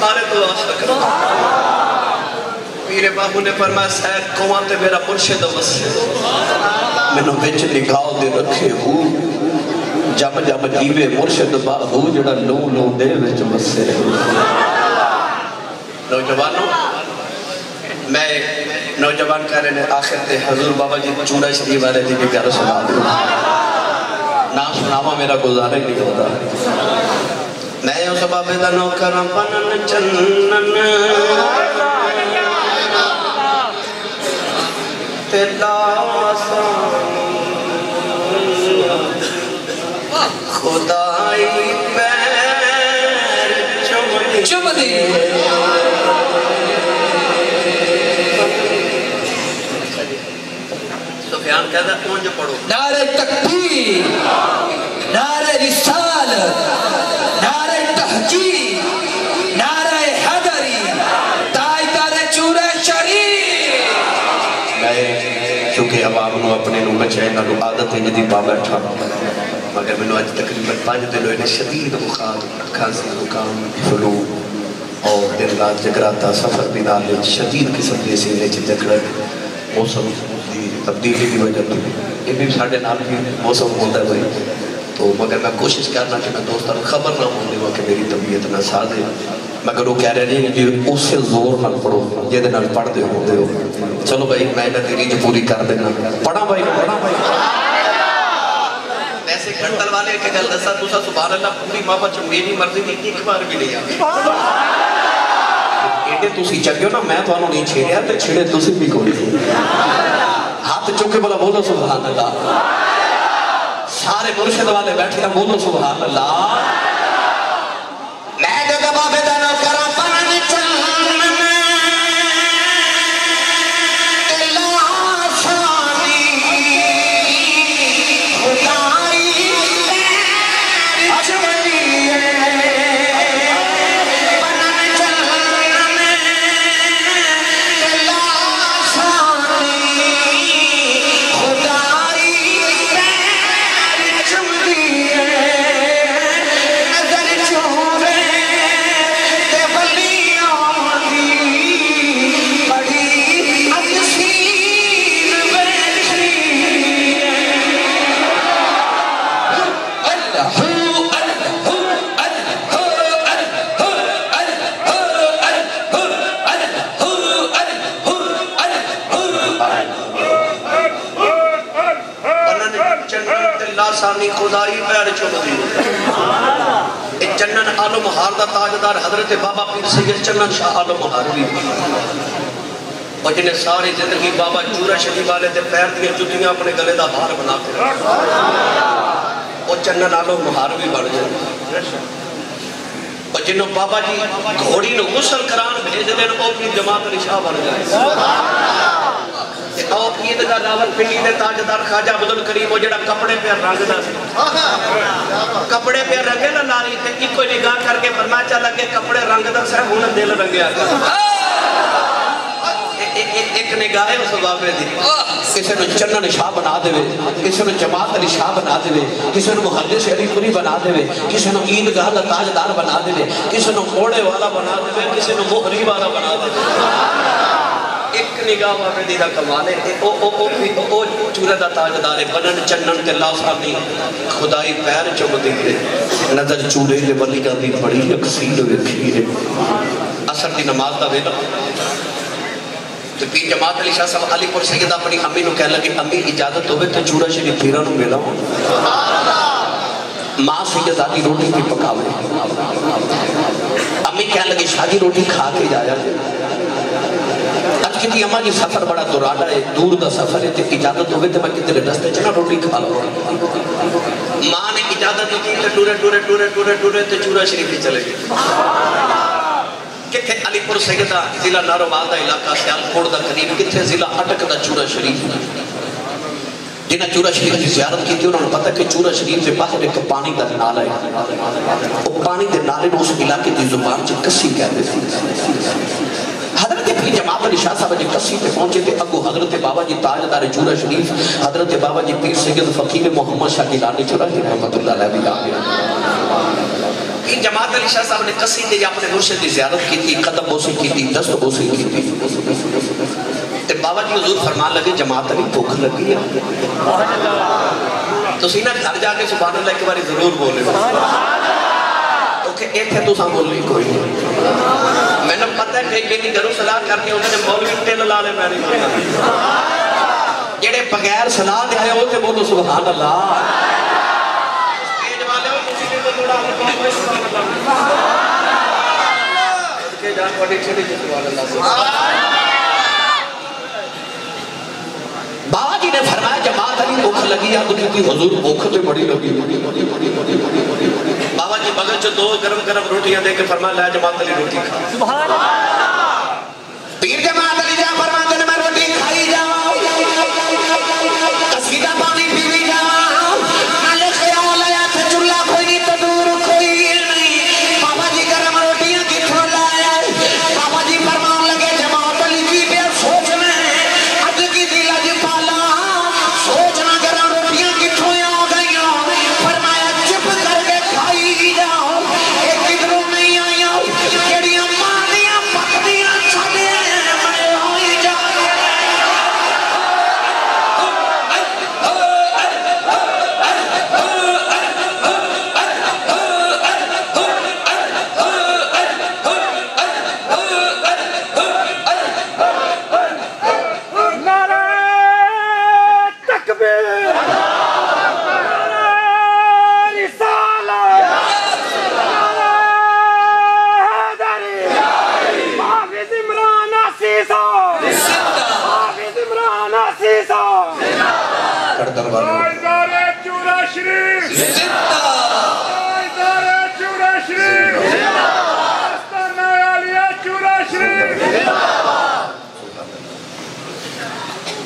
بخارے تو آ سکتا میرے بابو نے فرمایا سید قوماں تے میرا مرشد وسے میں نے بچ نگاہ دے رکھے ہوں جب جب جیوے مرشد بابو جڑا لو لو دے وچ وسے نوجوانوں میں نوجوان کہہ رہے ہیں آخر تے حضور بابا جی چوڑا شریف والے جی بھی پیارا سنا دوں نہ سناوا میرا گزارا ہی نہیں ہوتا میں اس بابے دا نوکرم پنن چنن تیلا خدائی پیر چم دی سفیان کہتا کون جو پڑھو نعرہ تکبیر نعرہ رسالت نعرہ تحقیق نعرہ حیدری تاجدار چورہ شریف میں چونکہ عوام نو اپنے نو بچائے نہ لو عادت ہے جدی پا بیٹھا مگر میں نو آج تقریباً 5 دنوں نے شدید بخار کھانسی زکام فلو اور دن رات جگراتا سفر بھی نال شدید قسم کے سینے چ جکڑ موسم دی تبدیلی کی وجہ تو یہ بھی ساڑھے نال بھی موسم ہوتا ہے بھائی تو مگر میں کوشش کرنا کہ میں دوستان خبر نہ ہونے ہوا کہ میری طبیعت نہ ساتھ ہے مگر وہ کہہ رہے ہیں کہ اس سے زور نہ پڑھو یہ دن پڑھ دے ہو چلو بھائی میں نہ تیری پوری کر دینا پڑھا بھائی ایسے گھنٹل والے کہ گل دسا دوسرا سبحان اللہ پوری ماں بچ میری مرضی نہیں ایک بار بھی نہیں آگی ایڈے تُسی چکے ہو نا میں تو انہوں نہیں چھیڑیا تو چھیڑے تُسی بھی کوئی ہاتھ چکے بولا بولو سبحان اللہ سارے مرشد والے بیٹھے ہیں بولو سبحان اللہ میں جو بابے دا نو کرا پنن چنن تلا سانی خدائی چمدی پنن چنن تلا سانی خدائی چمدی نظر چورے تے ولیاں دی بڑی اکسیر بیٹھی سانی خدائی پیر چمدی چنن عالم ہار دا تاجدار حضرت بابا پیر سید چنن شاہ عالم ہاروی اور جنہیں ساری زندگی بابا چورہ شریف والے دے پیر دیا جتیاں اپنے گلے دا ہار بنا کے اور چنن عالم ہاروی بڑھ جائے اور جنہوں بابا جی گھوڑی نو غسل کران بھیج دیں او اپنی جماعت علی شاہ بڑھ جائے او عید کا دعوت پنڈی دے تاجدار خواجہ عبد الکریم وہ جڑا کپڑے پہ رنگ دا سی کپڑے پہ رنگے نہ لاری تے ایک کوئی نگاہ کر کے فرمایا چا لگے کپڑے رنگ دا سے ہن دل رنگیا ایک نگاہ اس بابے دی کسی نے چنن شاہ بنا دے کسی نے جماعت علی شاہ بنا دے کسی نے محدث علی پوری بنا دے کسی نے عیدگاہ دا تاجدار بنا دے کسی نے گھوڑے والا بنا دے کسی نے مہری والا بنا دے ایک نگاہ بابے دی دا کمال ہے او چورہ دا تاجدار ہے بنن چنن تے لافانی خدائی پیر چمدی ہے نظر چورے دے ولی کا دی بڑی اکسیر ویکھی ہے اثر دی نماز دا ویلا تو پیر جماعت علی شاہ صاحب علی پور سید اپنی امی نو کہہ لگے امی اجازت ہوئے تو چورہ شریف پیرہ نو ملا ہوں ماں سید آدھی روٹی بھی پکاوے امی کہہ لگے شاہ جی روٹی کھا کے جایا آج کہتی اماں جی سفر بڑا دراڈا ہے دور دا سفر ہے تے اجازت ہوئے تے میں کتنے رستے چنا روٹی کھا لوں ماں نے اجازت دی تے ٹورے تے چورہ شریف ہی چلے گئے کتھے علی پور سیدہ ضلع ناروال دا علاقہ سیالکوٹ دا قریب کتھے ضلع اٹک دا چورہ شریف جنہاں چورہ شریف کی زیارت کی تھی انہوں نے پتا کہ چورہ شریف سے باہر ایک پانی دا نالا ہے وہ پانی دے نالے میں اس علاقے دی زبان سے کسی کہتے تھے حضرت پیر جماعت علی شاہ صاحب جی کسی پہ پہنچے تھے اگو حضرت بابا جی تاجدار چورہ شریف حضرت بابا جی پیر سید فقیر محمد شاہ گیلانی چورہ شریف رحمت اللہ علیہ بھی آگے پیر جماعت علی شاہ صاحب نے قصیدے یا اپنے مرشد کی زیارت کی تھی، قدم بوسی کی تھی، دست بوسی کی تھی. تے بابا جی حضور فرمان لگے جماعت علی بھوک لگی ہے. تو سینہ گھر جا کے سبحان اللہ ایک باری ضرور بولے کیونکہ ایک ہے تو ساں بولنے کوئی نہیں. میں نے پتہ ہے کہ میری گھروں صلاح کر کے انہوں نے مولوی تیل لالے میں نہیں بولنا جڑے بغیر صلاح دے آئے ہوتے وہ تو سبحان اللہ. اسٹیج والے ہو کسی نے تو تھوڑا کہ جان بڑی چھڑی سبحان اللہ. بابا جی نے فرمایا جماعت علی بھوک لگی ہے تو کیونکہ حضور بھوک تو بڑی لگی. بابا جی بغل جو 2 گرم گرم روٹیاں دے کے فرمایا لے جماعت علی روٹی کھا. سبحان اللہ. پیر جماعت علی جا فرماتے ہیں میں روٹی کھائی جاؤں قصیدہ پانی پیوی جاؤں نالے خیال آیا تھا چلا کوئی نہیں تو دور کوئی نہیں. بابا جی گرم روٹیاں کی کھو لایا. بابا جی فرمان لگے جماعت علی جی بے سوچ میں عد کی دل اج پالا سوچنا گرم روٹیاں کی کھویا ہو گئی ہوں. فرمایا چپ کر کے کھائی جاؤ ایک ادھروں نہیں آیا کیڑیاں ماریاں پکڑیاں چھڑے میں ہوئی جاؤ.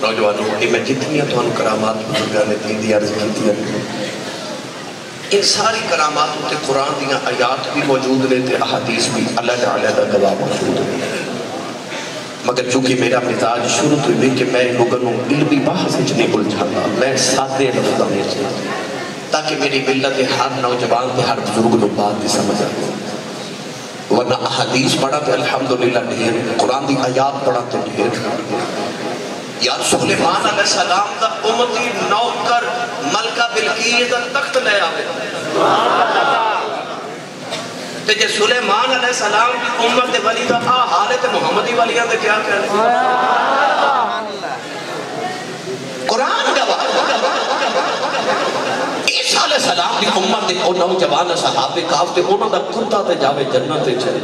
نوجوانوں کہ میں جتنی تو کرامات بزرگاں نے دین دی عرض کی ان ساری کرامات تے قرآن دیاں آیات بھی موجود نے تے احادیث بھی علیحدہ علیحدہ گواہ موجود نے. مگر چونکہ میرا مزاج شروع تو بھی کہ میں لوگوں علمی بحث نہیں الجھانا میں سادے لفظوں میں تاکہ میری ملت ہر نوجوان تے ہر بزرگ کو بات دی سمجھ آئے. ورنہ احادیث پڑھا تے الحمدللہ ڈھیر قرآن دی آیات پڑھا تے ڈھیر. یا سلیمان علیہ السلام دا امتی نوکر ملکہ بلقیس دا تخت لے آوے تے جے سلیمان علیہ السلام کی امت ولی دا حالت محمدی ولیاں دے کیا کہنے. قرآن گواہ عیسیٰ علیہ السلام کی امت دے او نوجوان صحابہ کاف تے انہوں دا کتا تے جاوے جنت تے چلے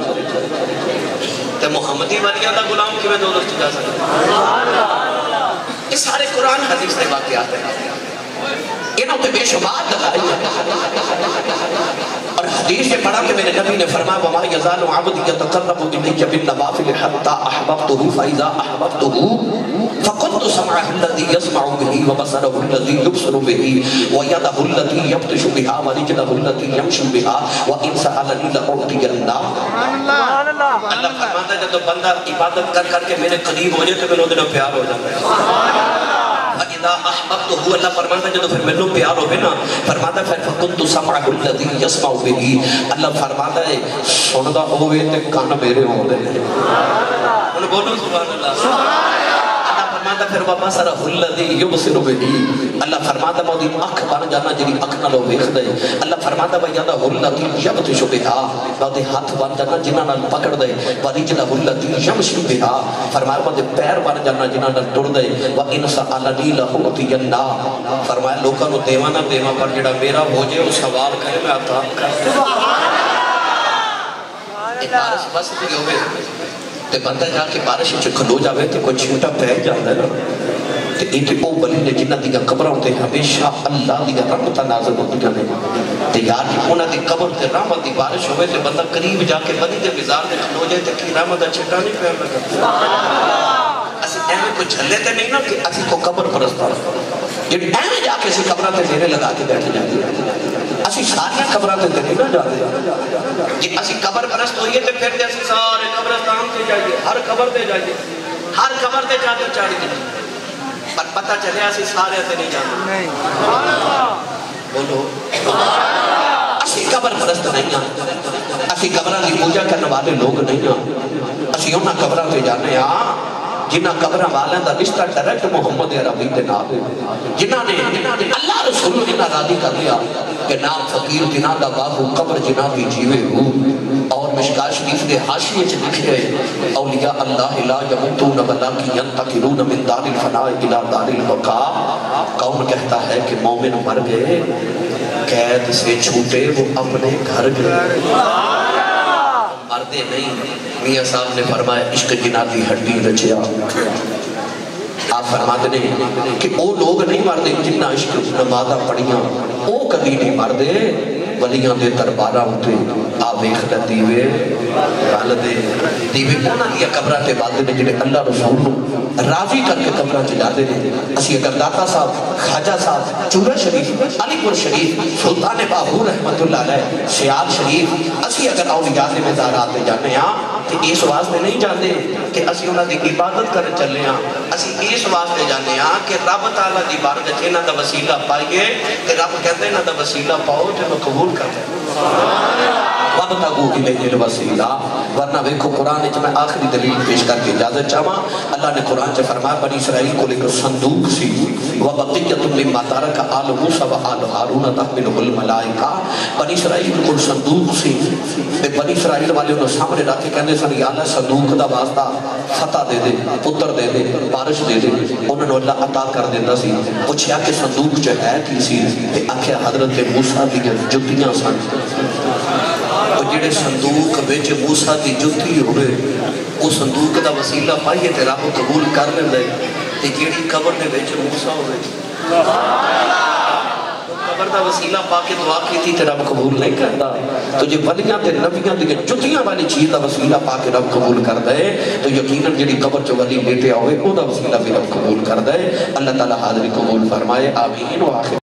تے محمدی ولیاں دا غلام کیویں دو دست جا سکتے. یہ سارے قرآن حدیث نے واقعات ہیں انہوں نے بے شمار دکھائی ہے. اور حدیث سے پڑھا کہ میرے نبی نے فرمایا وَمَا يَزَالُ عَبْدِ يَتَقَرَّبُ إِلَيَّ بِالنَّوَافِلِ حَتَّى أَحْبَبْتُهُ فَإِذَا أَحْبَبْتُهُ فَكُنْتُ سَمْعَهُ الَّذِي يَسْمَعُ بِهِ وَبَصَرَهُ الَّذِي يُبْصِرُ بِهِ وَيَدَهُ الَّتِي يَبْطِشُ بِهَا وَرِجْلَهُ الَّتِي يَمْشِي بِهَا وَإِنْ سَأَلَنِي لَأُعْطِيَنَّهُ. اللہ فرماتا ہے جب بندہ عبادت کر کے میرے قریب ہو جائے تو میں انہوں پیار ہو جاتا ہے. فَإِذَا أَحْبَبْتُهُ اللہ فرماتا ہے جب پھر میں پیار ہوئے نا فرماتا ہے فَكُنْتُ سَمْعَهُ الَّذِي يَسْمَعُ بِهِ اللہ فرماتا ہے سندا ہوئے تے کان میرے ہوں دے. انہوں بولو سبحان اللہ. اللہ فرماتا ہے پھر وَبَصَرَهُ الَّذِي يُبْصِرُ بِهِ اللہ فرماتا ہے مودی اکھ بن جانا جنی اکھ نہ لو ویکھ دے. اللہ فرماتا ہے وَيَدَهُ الَّذِي يَبْطِشُ بِهَا مودی ہاتھ بن جانا جنہاں نال پکڑ دے. وَرِجْلَهُ الَّتِي يَمْشِي بِهَا فرمایا مودی پیر بن جانا جنہاں نال ٹر دے. وَإِنْ سَأَلَنِي لَأُعْطِيَنَّهُ فرمایا لوکاں نو دیواں نہ دیواں پر جڑا میرا ہو جائے وہ سوال کرے میں عطا کر دوں. بارش بس نہیں ہوئے تے بندہ جا کے بارش وچ کھلو جاوے تے کوئی چھوٹا پہ جاندا ہے نا تے ایک او ولی نے جنہاں دی قبراں تے ہمیشہ اللہ دی رحمت نازل ہوندیاں نے تے یار انہاں دی قبر تے رحمت دی بارش ہوئے تے بندہ قریب جا کے ولی دے مزار تے کھلو جائے تے کی رحمت دا چھٹا نہیں پیا لگا. اسی ایویں کوئی جھلے تے نہیں نا کہ اسی کو قبر پرست جڑی ایویں جا کے اسی قبراں تے ڈیرے لگا کے بیٹھ جاندے اسی ساری قبراں تے نہیں نہ جاندے. جی اسی قبر پرست ہوئیے تے پھر تے اسی سارے قبرستان تے جائیے ہر قبر تے جائیے ہر قبر تے جا کے چاڑیے پر پتہ چلے اسی سارے تے نہیں جاندے. بولو اسی قبر قبر پرست نہیں ہاں، اسی قبراں دی پوجا کرنے والے لوگ نہیں ہاں، اسی انہاں قبراں تے جانے ہاں جنہ قبراں والوں دا رشتہ ڈائریکٹ محمد عربی دے نال جنہ نے اللہ رسول جنہ راضی کر لیا کہ نام فقیر جنہ دا باہو قبر جنہ کی جیوے ہو، اور مشکاہ شریف دے حاشیے چ لکھے اولیاء اللہ لا یموتون ولکن ینتقلون من دار الفناء الی دار البقاء۔ کون کہتا ہے کہ مومن مر گئے قید سے چھوٹے وہ اپنے گھر گئے؟ مردے نہیں۔ میاں صاحب نے فرمایا عشق جنہ کی ہڈی رچیا، آپ فرماتے ہیں کہ وہ لوگ نہیں مردے جنہ عشق نمازہ پڑھیاں، وہ کبھی نہیں مردے ولیاں دے درباراں ہوتے آویخ دے دیوے رال دے دیوے اونا دیا قبرہ تے بعد نے جنہیں اللہ رسول راضی کر کے قبرہ چلا دے دے۔ اسی اگر داتا صاحب، خواجہ صاحب، چورہ شریف، علی پور شریف، سلطان باہور رحمت اللہ علیہ، سیال شریف، اسی اگر اولیاء دے مزارات دے جانے ہاں کہ اس واسطے نہیں جانے کہ اسی انہاں دی عبادت کرنے چلے ہاں، اسی اس واسطے جانے ہاں کہ رب تعالیٰ دی بارگاہ انہاں دا وسیلہ پائیے کہ رب کہتے ہیں انہاں دا وسیلہ پاؤ جو قبول کرتے ہیں۔ وَابْتَغُوا إِلَيْهِ الْوَسِيلَةَ۔ ورنہ دیکھو قرآن میں آخری دلیل پیش کر کے اجازت چاہاں، اللہ نے قرآن سے فرمایا بنی اسرائیل کو لیکر صندوق سی وَبَقِيَّةٌ مِّمَّا تَرَكَ آلُ مُوسَىٰ وَآلُ هَارُونَ تَحْمِلُهُ الْمَلَائِكَةُ۔ بنی اسرائیل کو صندوق سی، بنی اسرائیل والے انہوں سامنے رکھ کے کہنے سن یا اللہ صندوق دا واسطہ فتح دے دے، پتر دے دے، بارش دے دے، انہوں نے اللہ عطا کر دیتا سی۔ پوچھیا کہ صندوق جو ہے کی سی، تے آکھیا حضرت موسیٰ دی جتیاں سن، وہ جڑے صندوق بیچ موسیٰ دی جتی ہوئے وہ صندوق دا وسیلہ پائیے تے رب قبول کر لیں دے، تے جڑی قبر نے بیچ موسیٰ ہوئے قبر دا وسیلہ پا کے دعا کی تھی تے رب قبول نہیں کرتا۔ تو جے ولیاں تے نبیاں دی جتیاں والی چیز دا وسیلہ پا کے رب قبول کر دے تو یقیناً جڑی قبر چ ولی لیٹے ہوئے او دا وسیلہ بھی رب قبول کر دے۔ اللہ تعالی حاضری قبول فرمائے، آمین و آخر